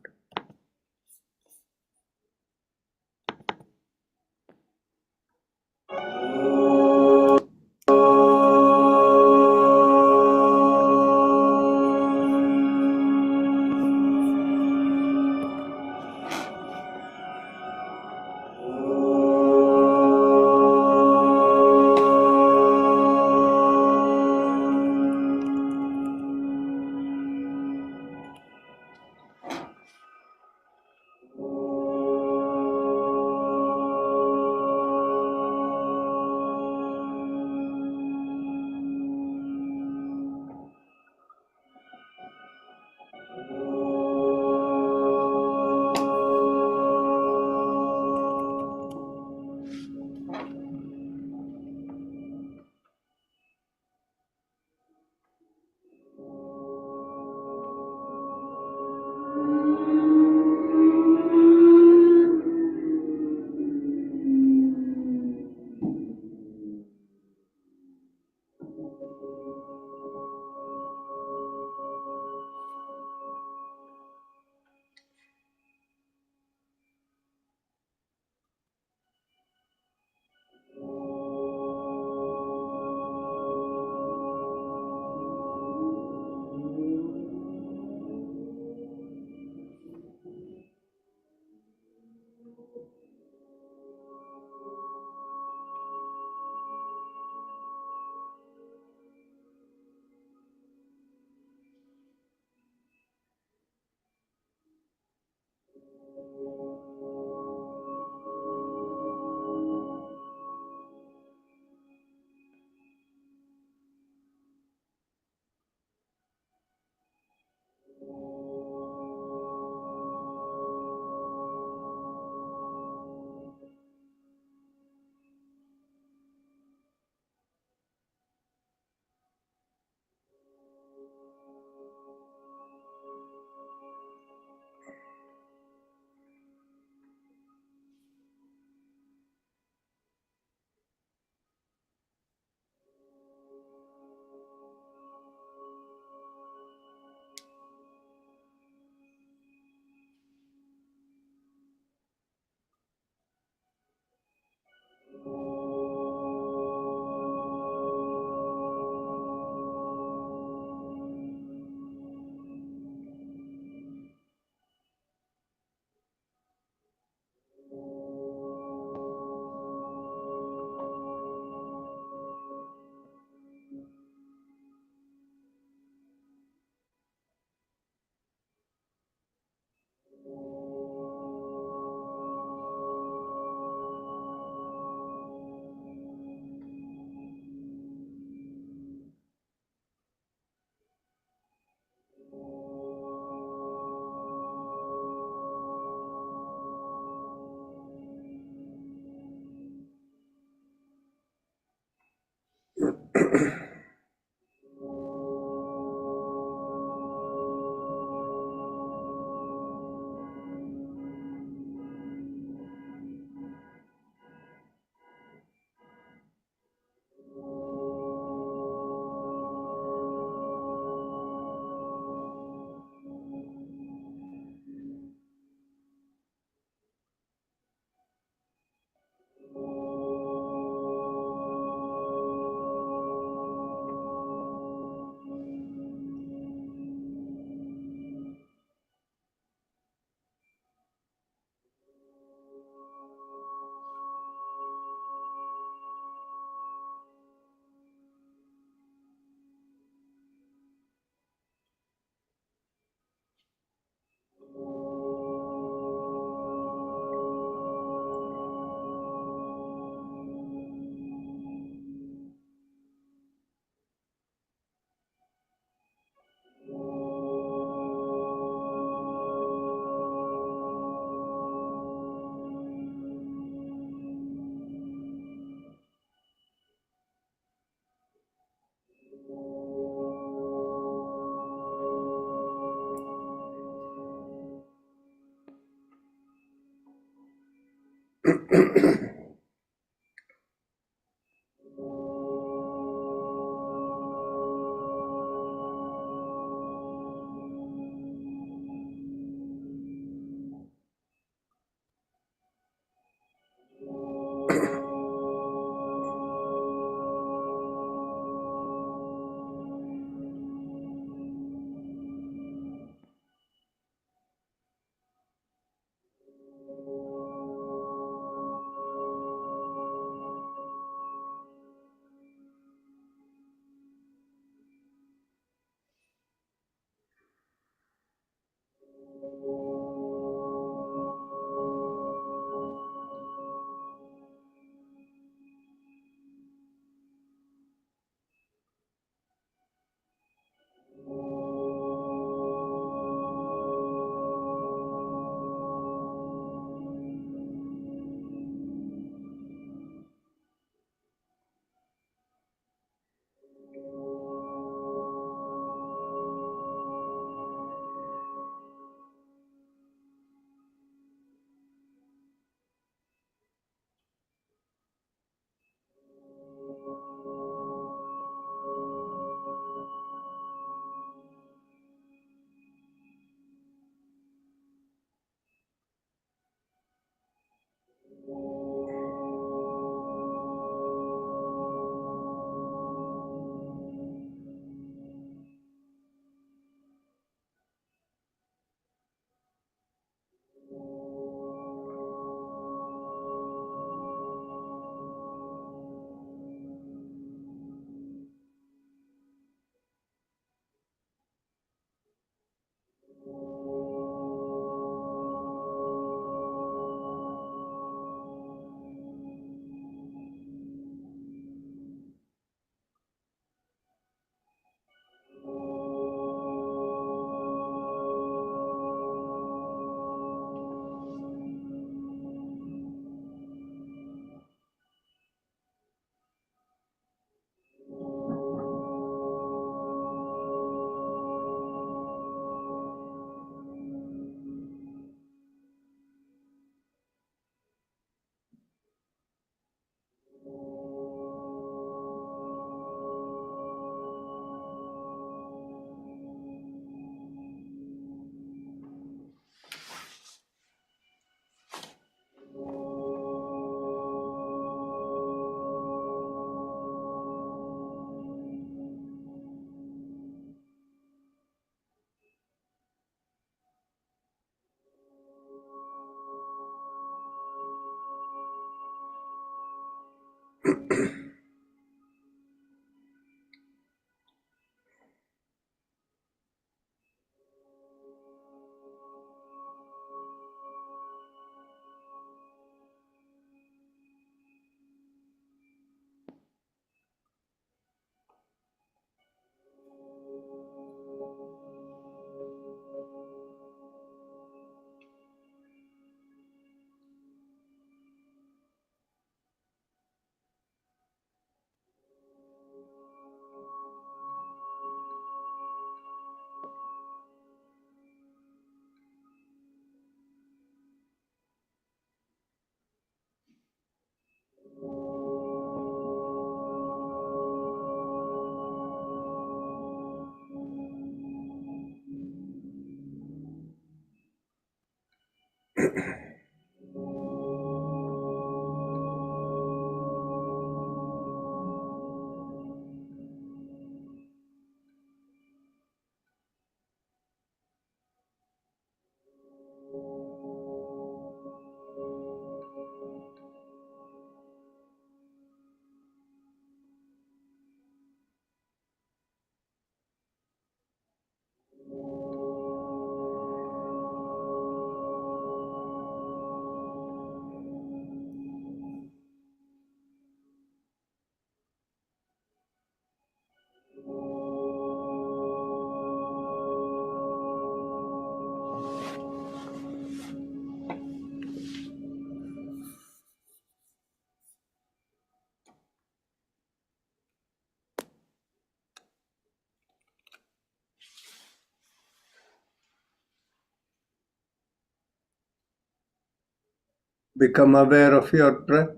Become aware of your breath.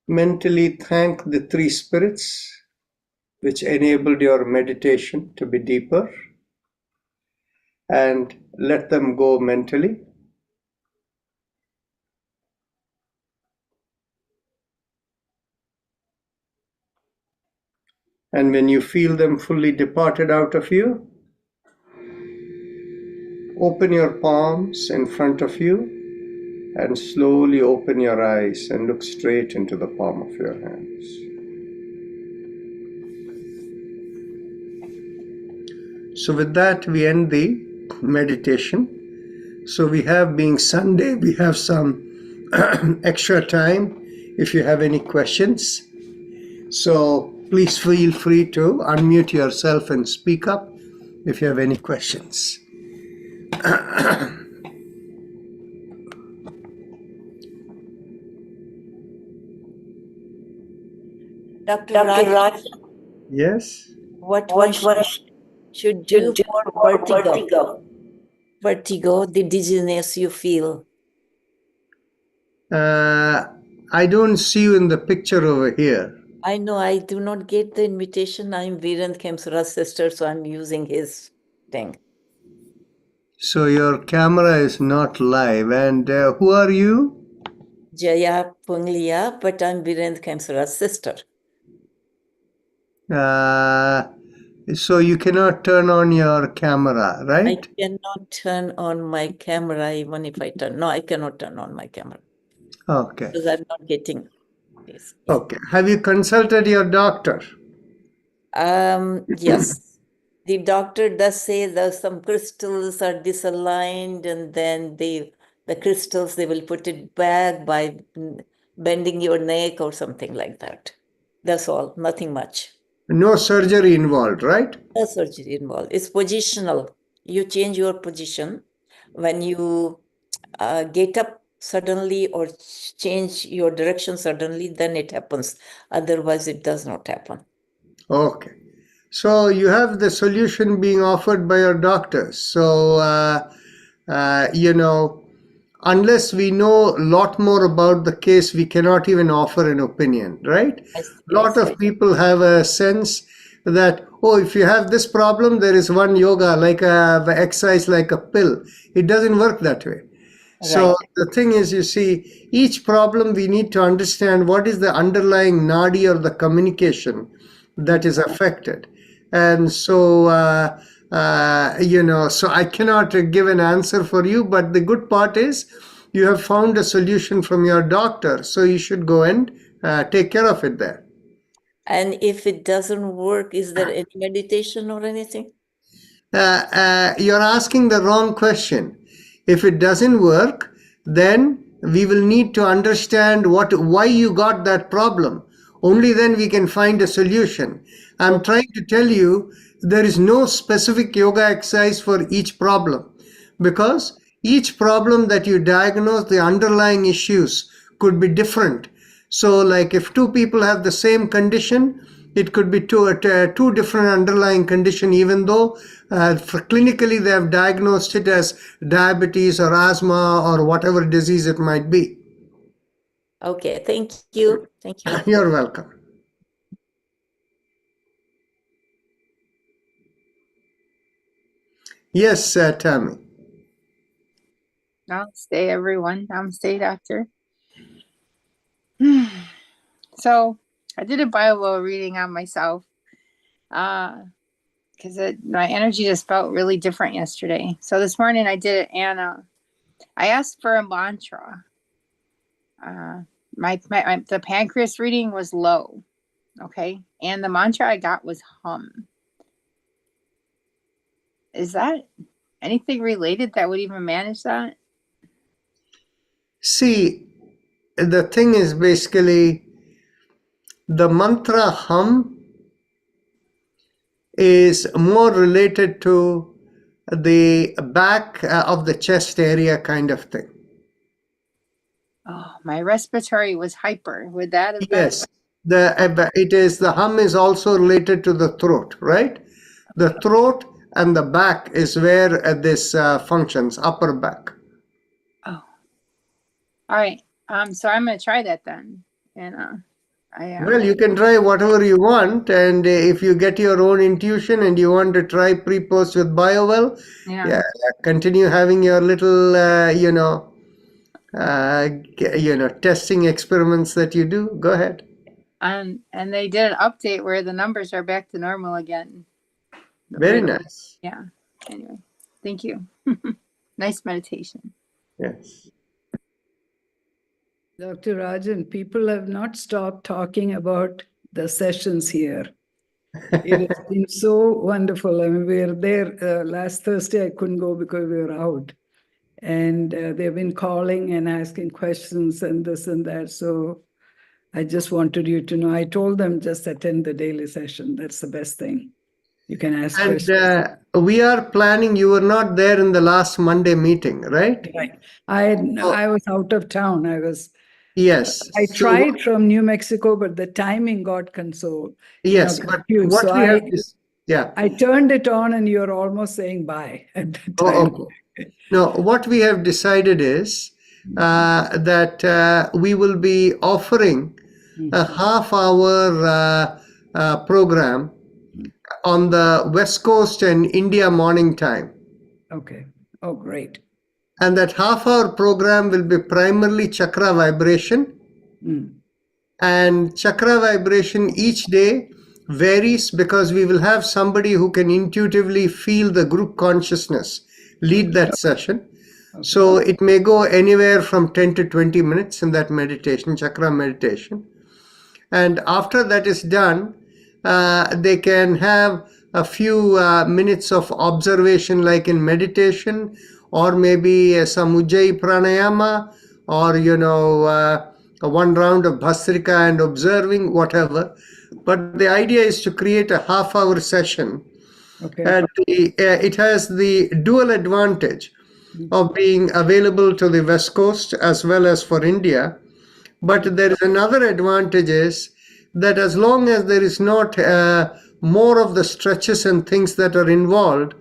Mentally thank the three spirits which enabled your meditation to be deeper, and let them go mentally. And when you feel them fully departed out of you, open your palms in front of you and slowly open your eyes and look straight into the palm of your hands. So with that, we end the meditation. So we have, being Sunday, we have some extra time if you have any questions. So please feel free to unmute yourself and speak up if you have any questions. Dr. Raj, Yes? what one should do for vertigo? Vertigo, the dizziness you feel. I don't see you in the picture over here. I know I do not get the invitation. I'm Virend Khemsura's sister, so I'm using his thing. So your camera is not live. And who are you? Jaya Punglia, but I'm Virend Khemsura's sister. So you cannot turn on your camera, I right? cannot turn on my camera even if I turn. No, I cannot turn on my camera Okay. because I'm not getting this. Okay. Have you consulted your doctor? Yes. The doctor does say there's some crystals are disaligned, and then the crystals, they will put it back by bending your neck or something like that. That's all, nothing much. No surgery involved, right? No surgery involved. It's positional. You change your position when you get up suddenly or change your direction suddenly, then it happens. Otherwise, it does not happen. Okay. So you have the solution being offered by your doctors. So, unless we know a lot more about the case, we cannot even offer an opinion, right? A lot of people have a sense that, oh, if you have this problem, there is one yoga, like a exercise, like a pill. It doesn't work that way. So the thing is, you see, each problem we need to understand what is the underlying nadi or the communication that is affected. And so, so I cannot give an answer for you, but the good part is you have found a solution from your doctor. So you should go and take care of it there. And if it doesn't work, is there any meditation or anything? You're asking the wrong question. If it doesn't work, then we will need to understand why you got that problem. Only then we can find a solution. I'm trying to tell you there is no specific yoga exercise for each problem, because each problem that you diagnose, the underlying issues could be different. So like if two people have the same condition, it could be two different underlying condition, even though clinically they have diagnosed it as diabetes or asthma or whatever disease it might be. Okay, thank you. Thank you. You're welcome. Yes, Tammy. Namaste, everyone. Namaste, doctor. So I did a Bible reading on myself because my energy just felt really different yesterday. So this morning I did it, and I asked for a mantra. The pancreas reading was low, okay, and the mantra I got was hum. Is that anything related that would even manage that? See, the thing is basically the mantra hum is more related to the back of the chest area kind of thing. Oh, my respiratory was hyper. Would that have been? Yes, the hum is also related to the throat, right? The throat and the back is where this functions, upper back. Oh, all right. So I'm gonna try that then, and Well, you can try whatever you want, and if you get your own intuition and you want to try pre-post with BioWell, yeah. continue having your little, testing experiments that you do. Go ahead. And they did an update where the numbers are back to normal again. Very nice. Yeah. Anyway, thank you. Nice meditation. Yes. Dr. Rajan, people have not stopped talking about the sessions here. It has been so wonderful. I mean, we were there last Thursday. I couldn't go because we were out. And they've been calling and asking questions and this and that. So I just wanted you to know. I told them just attend the daily session. That's the best thing. You can ask questions. And we are planning, you were not there in the last Monday meeting, right? Right. I was out of town. Yes. I tried from New Mexico, but the timing got confused. Yes, but what so we have is, I turned it on and you're almost saying bye at that time. okay. No, what we have decided is that we will be offering a half-hour program on the West Coast and India morning time. Okay. Oh, great. And that half-hour program will be primarily chakra vibration. And chakra vibration each day varies because we will have somebody who can intuitively feel the group consciousness lead that session. So it may go anywhere from 10 to 20 minutes in that meditation, chakra meditation. And after that is done, they can have a few minutes of observation like in meditation, or maybe some Ujjayi pranayama, or one round of Bhastrika and observing, whatever. But the idea is to create a half-hour session. Okay. And it has the dual advantage of being available to the West Coast as well as for India. But there is another advantage is that as long as there is not more of the stretches and things that are involved,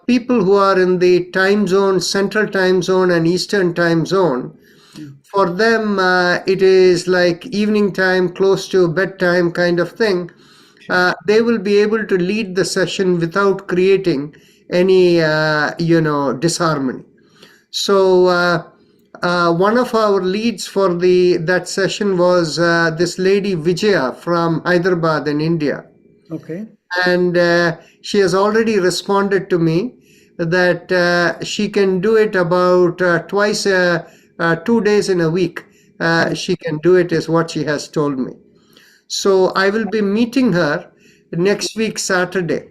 people who are in the time zone, Central Time Zone and Eastern Time Zone, for them it is like evening time, close to bedtime kind of thing. They will be able to lead the session without creating any, disharmony. So one of our leads for that session was this lady Vijaya from Hyderabad in India. Okay. And she has already responded to me that she can do it about twice, 2 days in a week. She can do it is what she has told me. So I will be meeting her next week, Saturday.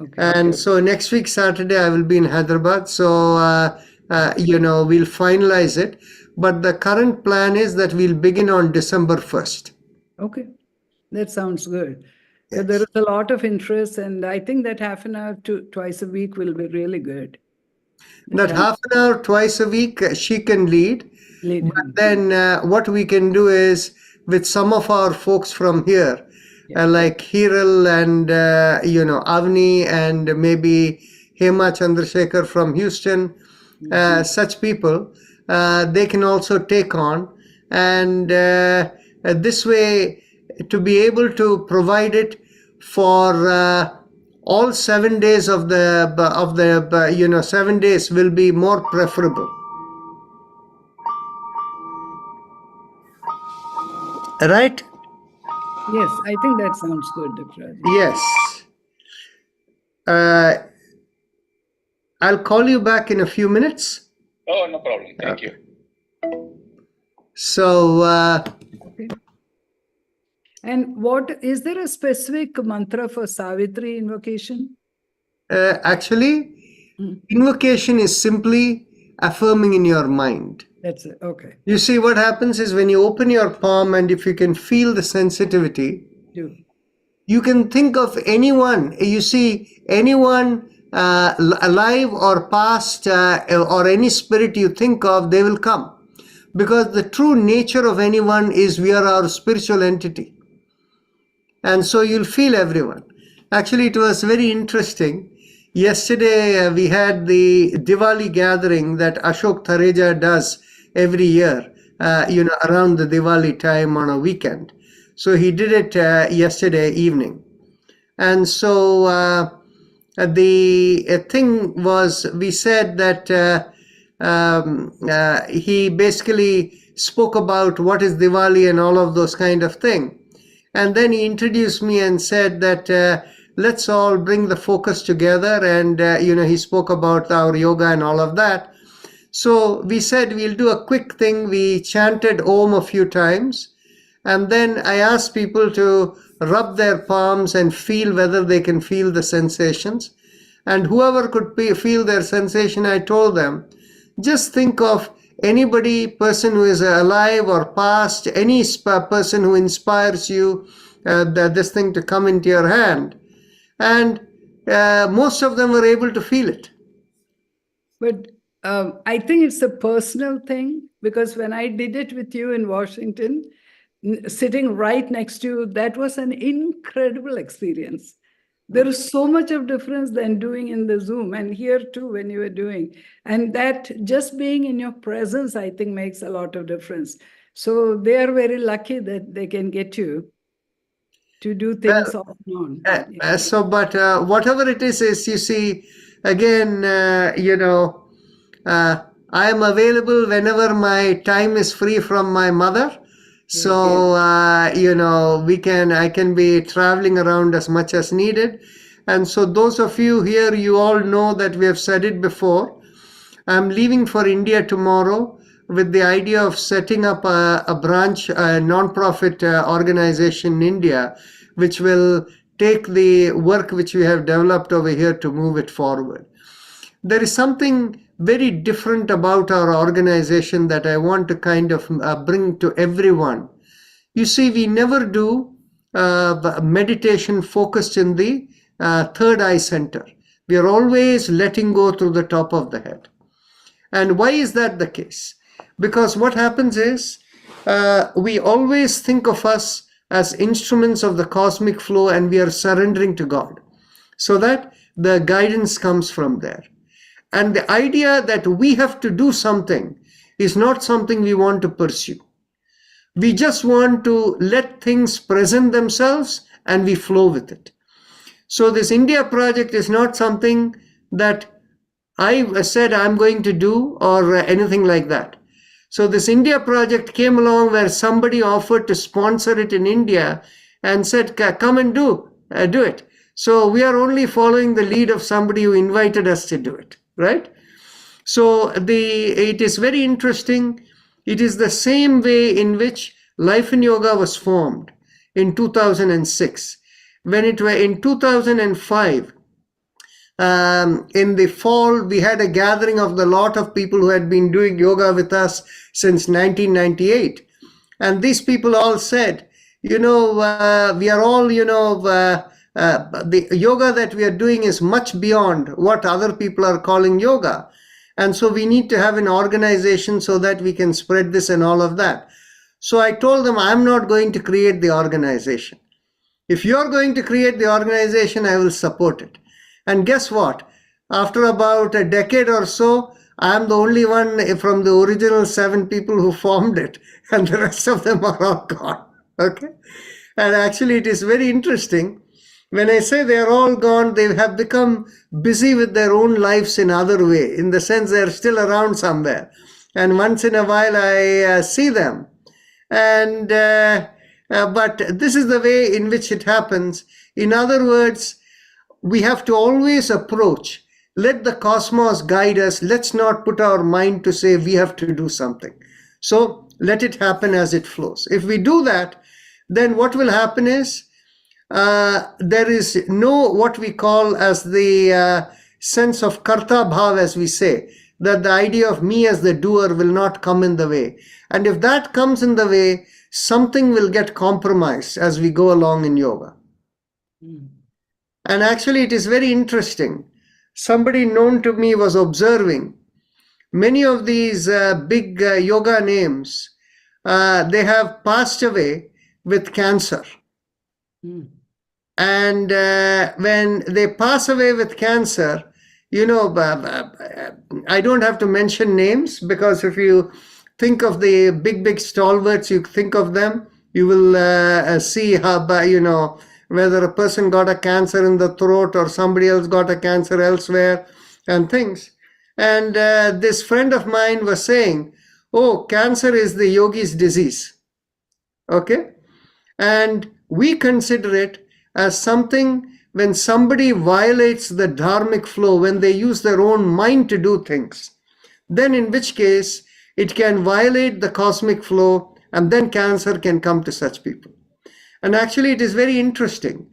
Okay. And so next week, Saturday, I will be in Hyderabad. So, we'll finalize it. But the current plan is that we'll begin on December 1st. Okay. That sounds good. Yes. There is a lot of interest, and I think that half an hour to twice a week will be really good. That half an hour twice a week, she can lead. But then what we can do is with some of our folks from here, like Hiral and, Avni and maybe Hema Chandrasekhar from Houston, such people, they can also take on. And this way, to be able to provide it for all 7 days of the 7 days will be more preferable. Right? Yes, I think that sounds good, Dr. Rajan. Yes. I'll call you back in a few minutes. Oh, no problem. Thank you. So, Okay. And what is there a specific mantra for Savitri invocation? actually, Mm. invocation is simply affirming in your mind. That's it. Okay. You see, what happens is when you open your palm and if you can feel the sensitivity, Do. you can think of anyone. You see, anyone alive or past or any spirit you think of, they will come. Because the true nature of anyone is we are our spiritual entity. And so you'll feel everyone. Actually, it was very interesting. Yesterday, we had the Diwali gathering that Ashok Thareja does every year, around the Diwali time on a weekend. So he did it yesterday evening. And so the thing was, we said that he basically spoke about what is Diwali and all of those kind of thing. And then he introduced me and said that let's all bring the focus together. And, he spoke about our yoga and all of that. So we said we'll do a quick thing. We chanted Om a few times. And then I asked people to rub their palms and feel whether they can feel the sensations. And whoever could feel their sensation, I told them, just think of anybody, person who is alive or past, any person who inspires you, this thing to come into your hand. And most of them were able to feel it. But I think it's a personal thing, because when I did it with you in Washington, sitting right next to you, that was an incredible experience. There is so much of difference than doing in the Zoom, and here too when you were doing. And that just being in your presence, I think, makes a lot of difference. So they are very lucky that they can get you to do things off and on. But whatever it is, you see, again, I am available whenever my time is free from my mother. So, I can be traveling around as much as needed. And so those of you here, you all know that we have said it before. I'm leaving for India tomorrow with the idea of setting up a branch, a non-profit organization in India, which will take the work which we have developed over here to move it forward. There is something very different about our organization that I want to kind of bring to everyone. You see, we never do meditation focused in the third eye center. We are always letting go through the top of the head. And why is that the case? Because what happens is we always think of us as instruments of the cosmic flow, and we are surrendering to God, so that the guidance comes from there. And the idea that we have to do something is not something we want to pursue. We just want to let things present themselves and we flow with it. So this India project is not something that I said I'm going to do or anything like that. So this India project came along where somebody offered to sponsor it in India and said, come and do it. So we are only following the lead of somebody who invited us to do it. Right? So it is very interesting. It is the same way in which Life in Yoga was formed in 2006. When it were in 2005, in the fall, we had a gathering of the lot of people who had been doing yoga with us since 1998. And these people all said, we are all, the yoga that we are doing is much beyond what other people are calling yoga. And so we need to have an organization so that we can spread this and all of that. So I told them, I'm not going to create the organization. If you're going to create the organization, I will support it. And guess what? After about a decade or so, I'm the only one from the original 7 people who formed it. And the rest of them are all gone. Okay? And actually, it is very interesting. When I say they're all gone, they have become busy with their own lives in other way, in the sense they're still around somewhere. And once in a while I see them. And but this is the way in which it happens. In other words, we have to always approach, let the cosmos guide us. Let's not put our mind to say we have to do something. So let it happen as it flows. If we do that, then what will happen is there is no what we call as the sense of karta bhav, as we say, that the idea of me as the doer will not come in the way. And if that comes in the way, something will get compromised as we go along in yoga. And actually, it is very interesting. Somebody known to me was observing many of these big yoga names, they have passed away with cancer. And when they pass away with cancer, you know, I don't have to mention names, because if you think of the big stalwarts, you think of them, you will see how, you know, whether a person got a cancer in the throat or somebody else got a cancer elsewhere and things. And this friend of mine was saying, oh, cancer is the yogi's disease. Okay? And we consider it as something when somebody violates the dharmic flow, when they use their own mind to do things, then in which case it can violate the cosmic flow, and then cancer can come to such people. And actually, it is very interesting.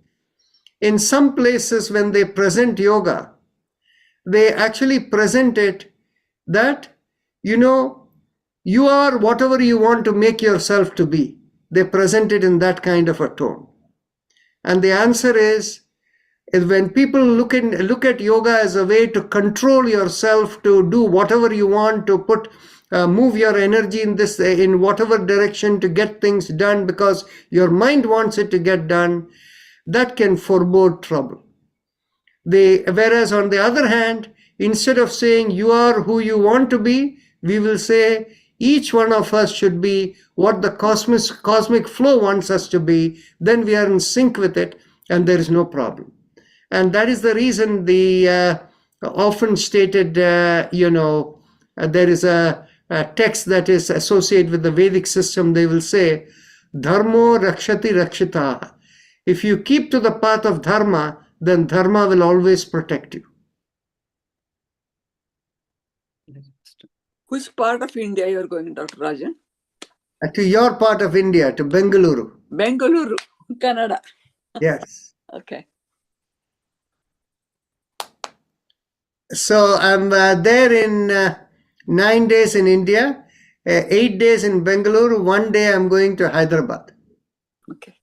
In some places, when they present yoga, they actually present it that, you know, you are whatever you want to make yourself to be. They present it in that kind of a tone. And the answer is when people look at yoga as a way to control yourself, to do whatever you want, to move your energy in whatever direction to get things done because your mind wants it to get done, that can forebode trouble. Whereas on the other hand, instead of saying you are who you want to be, we will say each one of us should be what the cosmic flow wants us to be. Then we are in sync with it, and there is no problem. And that is the reason the often stated, there is a text that is associated with the Vedic system. They will say, Dharmo rakshati rakshita. If you keep to the path of dharma, then dharma will always protect you. Which part of India you are going, Dr. Rajan? To your part of India, to Bengaluru. Bengaluru, Canada. Yes. Okay. So I'm there in 9 days in India, 8 days in Bengaluru, 1 day I'm going to Hyderabad. Okay.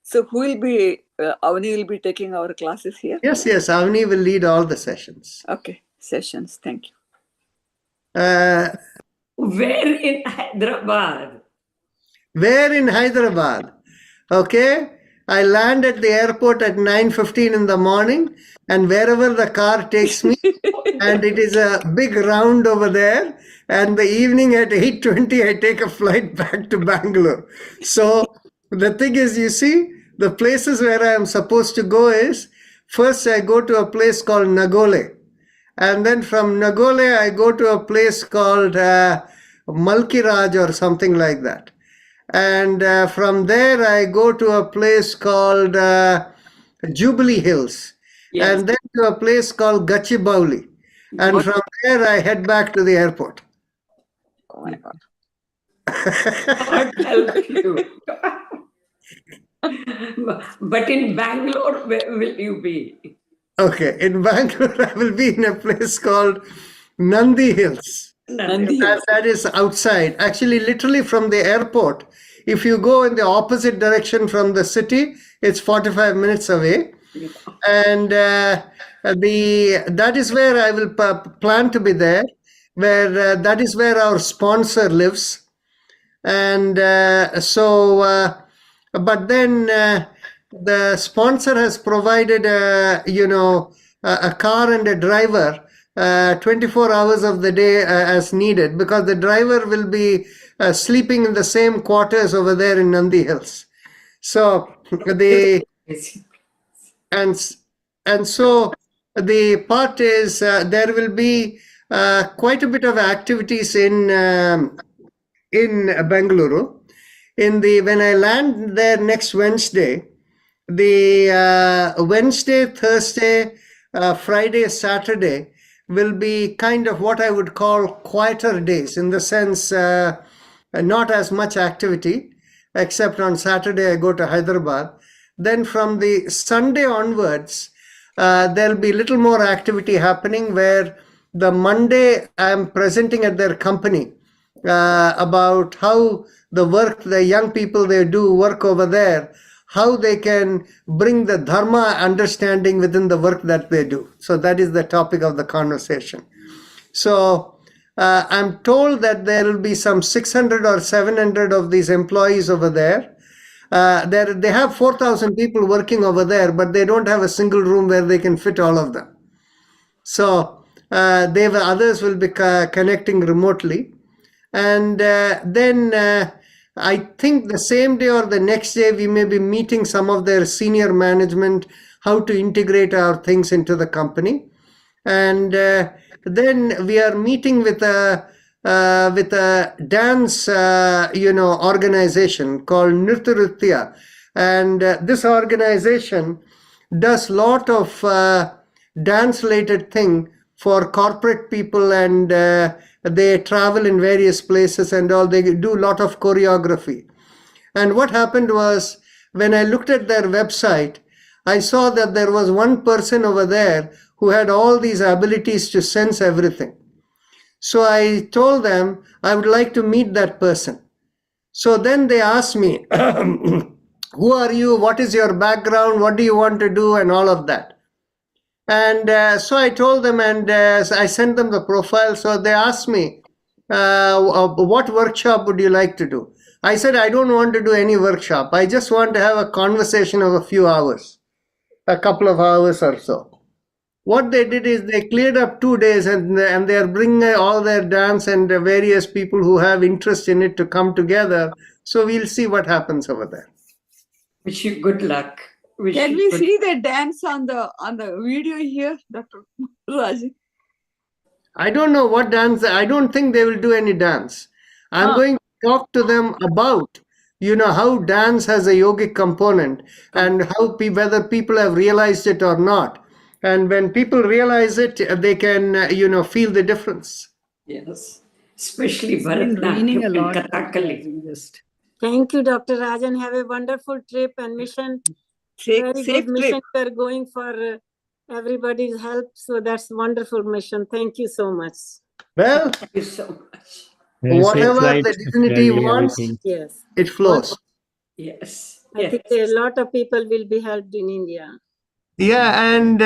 So who will be, Avani will be taking our classes here? Yes, Avani will lead all the sessions. Okay, sessions, thank you. Where in Hyderabad? Where in Hyderabad? Okay, I land at the airport at 9:15 in the morning, and wherever the car takes me, and it is a big round over there, and the evening at 8:20 I take a flight back to Bangalore. So the thing is, you see, the places where I am supposed to go is, first I go to a place called Nagole, and then from Nagole I go to a place called Malkiraj or something like that. And from there I go to a place called Jubilee Hills, Yes. and then to a place called Gachibowli. And from there I head back to the airport. Oh my God. God help you. But in Bangalore, where will you be? Okay, in Bangalore I will be in a place called Nandi Hills. Nandi And that is outside. Actually, literally from the airport, if you go in the opposite direction from the city, it's 45 minutes away. And that is where I will plan to be there, where that is where our sponsor lives. And but then the sponsor has provided a car and a driver 24 hours of the day as needed, because the driver will be sleeping in the same quarters over there in Nandi Hills. So and so the part is there will be quite a bit of activities in Bengaluru. When I land there next Wednesday, the Wednesday, Thursday, Friday, Saturday will be kind of what I would call quieter days, in the sense not as much activity, except on Saturday I go to Hyderabad. Then from the Sunday onwards, there'll be little more activity happening, where the Monday I'm presenting at their company about how the young people they do work over there, how they can bring the Dharma understanding within the work that they do. So that is the topic of the conversation. So I'm told that there will be some 600 or 700 of these employees over there. They have 4,000 people working over there, but they don't have a single room where they can fit all of them. So others will be connecting remotely. And then I think the same day or the next day, we may be meeting some of their senior management, how to integrate our things into the company. And then we are meeting with a dance, organization called Nirtya. And this organization does lot of dance-related thing for corporate people, and they travel in various places and all. They do a lot of choreography. And what happened was, when I looked at their website, I saw that there was one person over there who had all these abilities to sense everything. So I told them I would like to meet that person. So then they asked me, who are you? What is your background? What do you want to do? And all of that. And so I told them, and I sent them the profile. So they asked me, what workshop would you like to do? I said, I don't want to do any workshop. I just want to have a conversation of a few hours, a couple of hours or so. What they did is they cleared up 2 days, and they are bringing all their dance and various people who have interest in it to come together. So we'll see what happens over there. Wish you good luck. Can we see the dance on the video here, Dr. Rajan? I don't know what dance. I don't think they will do any dance. I'm going to talk to them about, how dance has a yogic component, and how whether people have realized it or not. And when people realize it, they can, feel the difference. Yes, especially It's been raining a Bharatanatyam lot. and Kathakali. Just Thank you, Dr. Rajan. Have a wonderful trip and mission. Very Safe good mission trip. you are going for everybody's help. So that's wonderful mission. Thank you so much. Well, Thank you so much. whatever the divinity wants, Yes. it flows. Yes. I think a lot of people will be helped in India. Yeah, and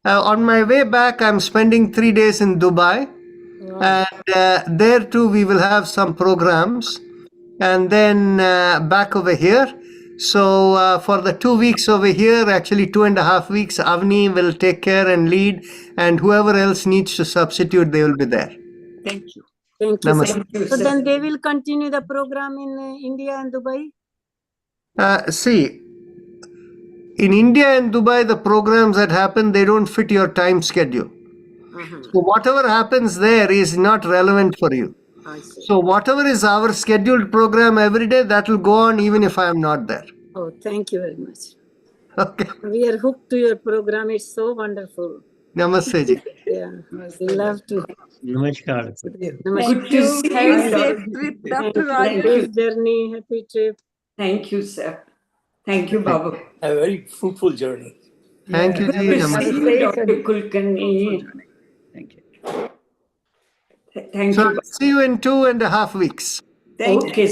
on my way back, I'm spending 3 days in Dubai. Wow. And there too, we will have some programs. And then back over here. So for the 2 weeks over here, actually 2.5 weeks, Avni will take care and lead. And whoever else needs to substitute, they will be there. Thank you. Thank you. Namaste. Sir. Thank you, So sir. then they will continue the program in India and Dubai? See, in India and Dubai, the programs that happen, they don't fit your time schedule. So whatever happens there is not relevant for you. I see. So whatever is our scheduled program every day, that will go on even if I am not there. Oh, thank you very much. Okay. We are hooked to your program. It's so wonderful. Namaste ji. Yeah. We love to. Namaskar. Namaste. Good to see Have you, a Dr. safe trip, Thank Dr. you. Thank Rajan. you. Safe journey. Happy trip. Thank you, sir. Thank you, Babu. A very fruitful journey. Thank you, Good ji. to Namaste. see you, Dr. Kulkarni. thank you. Thank So you. I'll see you in 2.5 weeks. Thank you. Okay,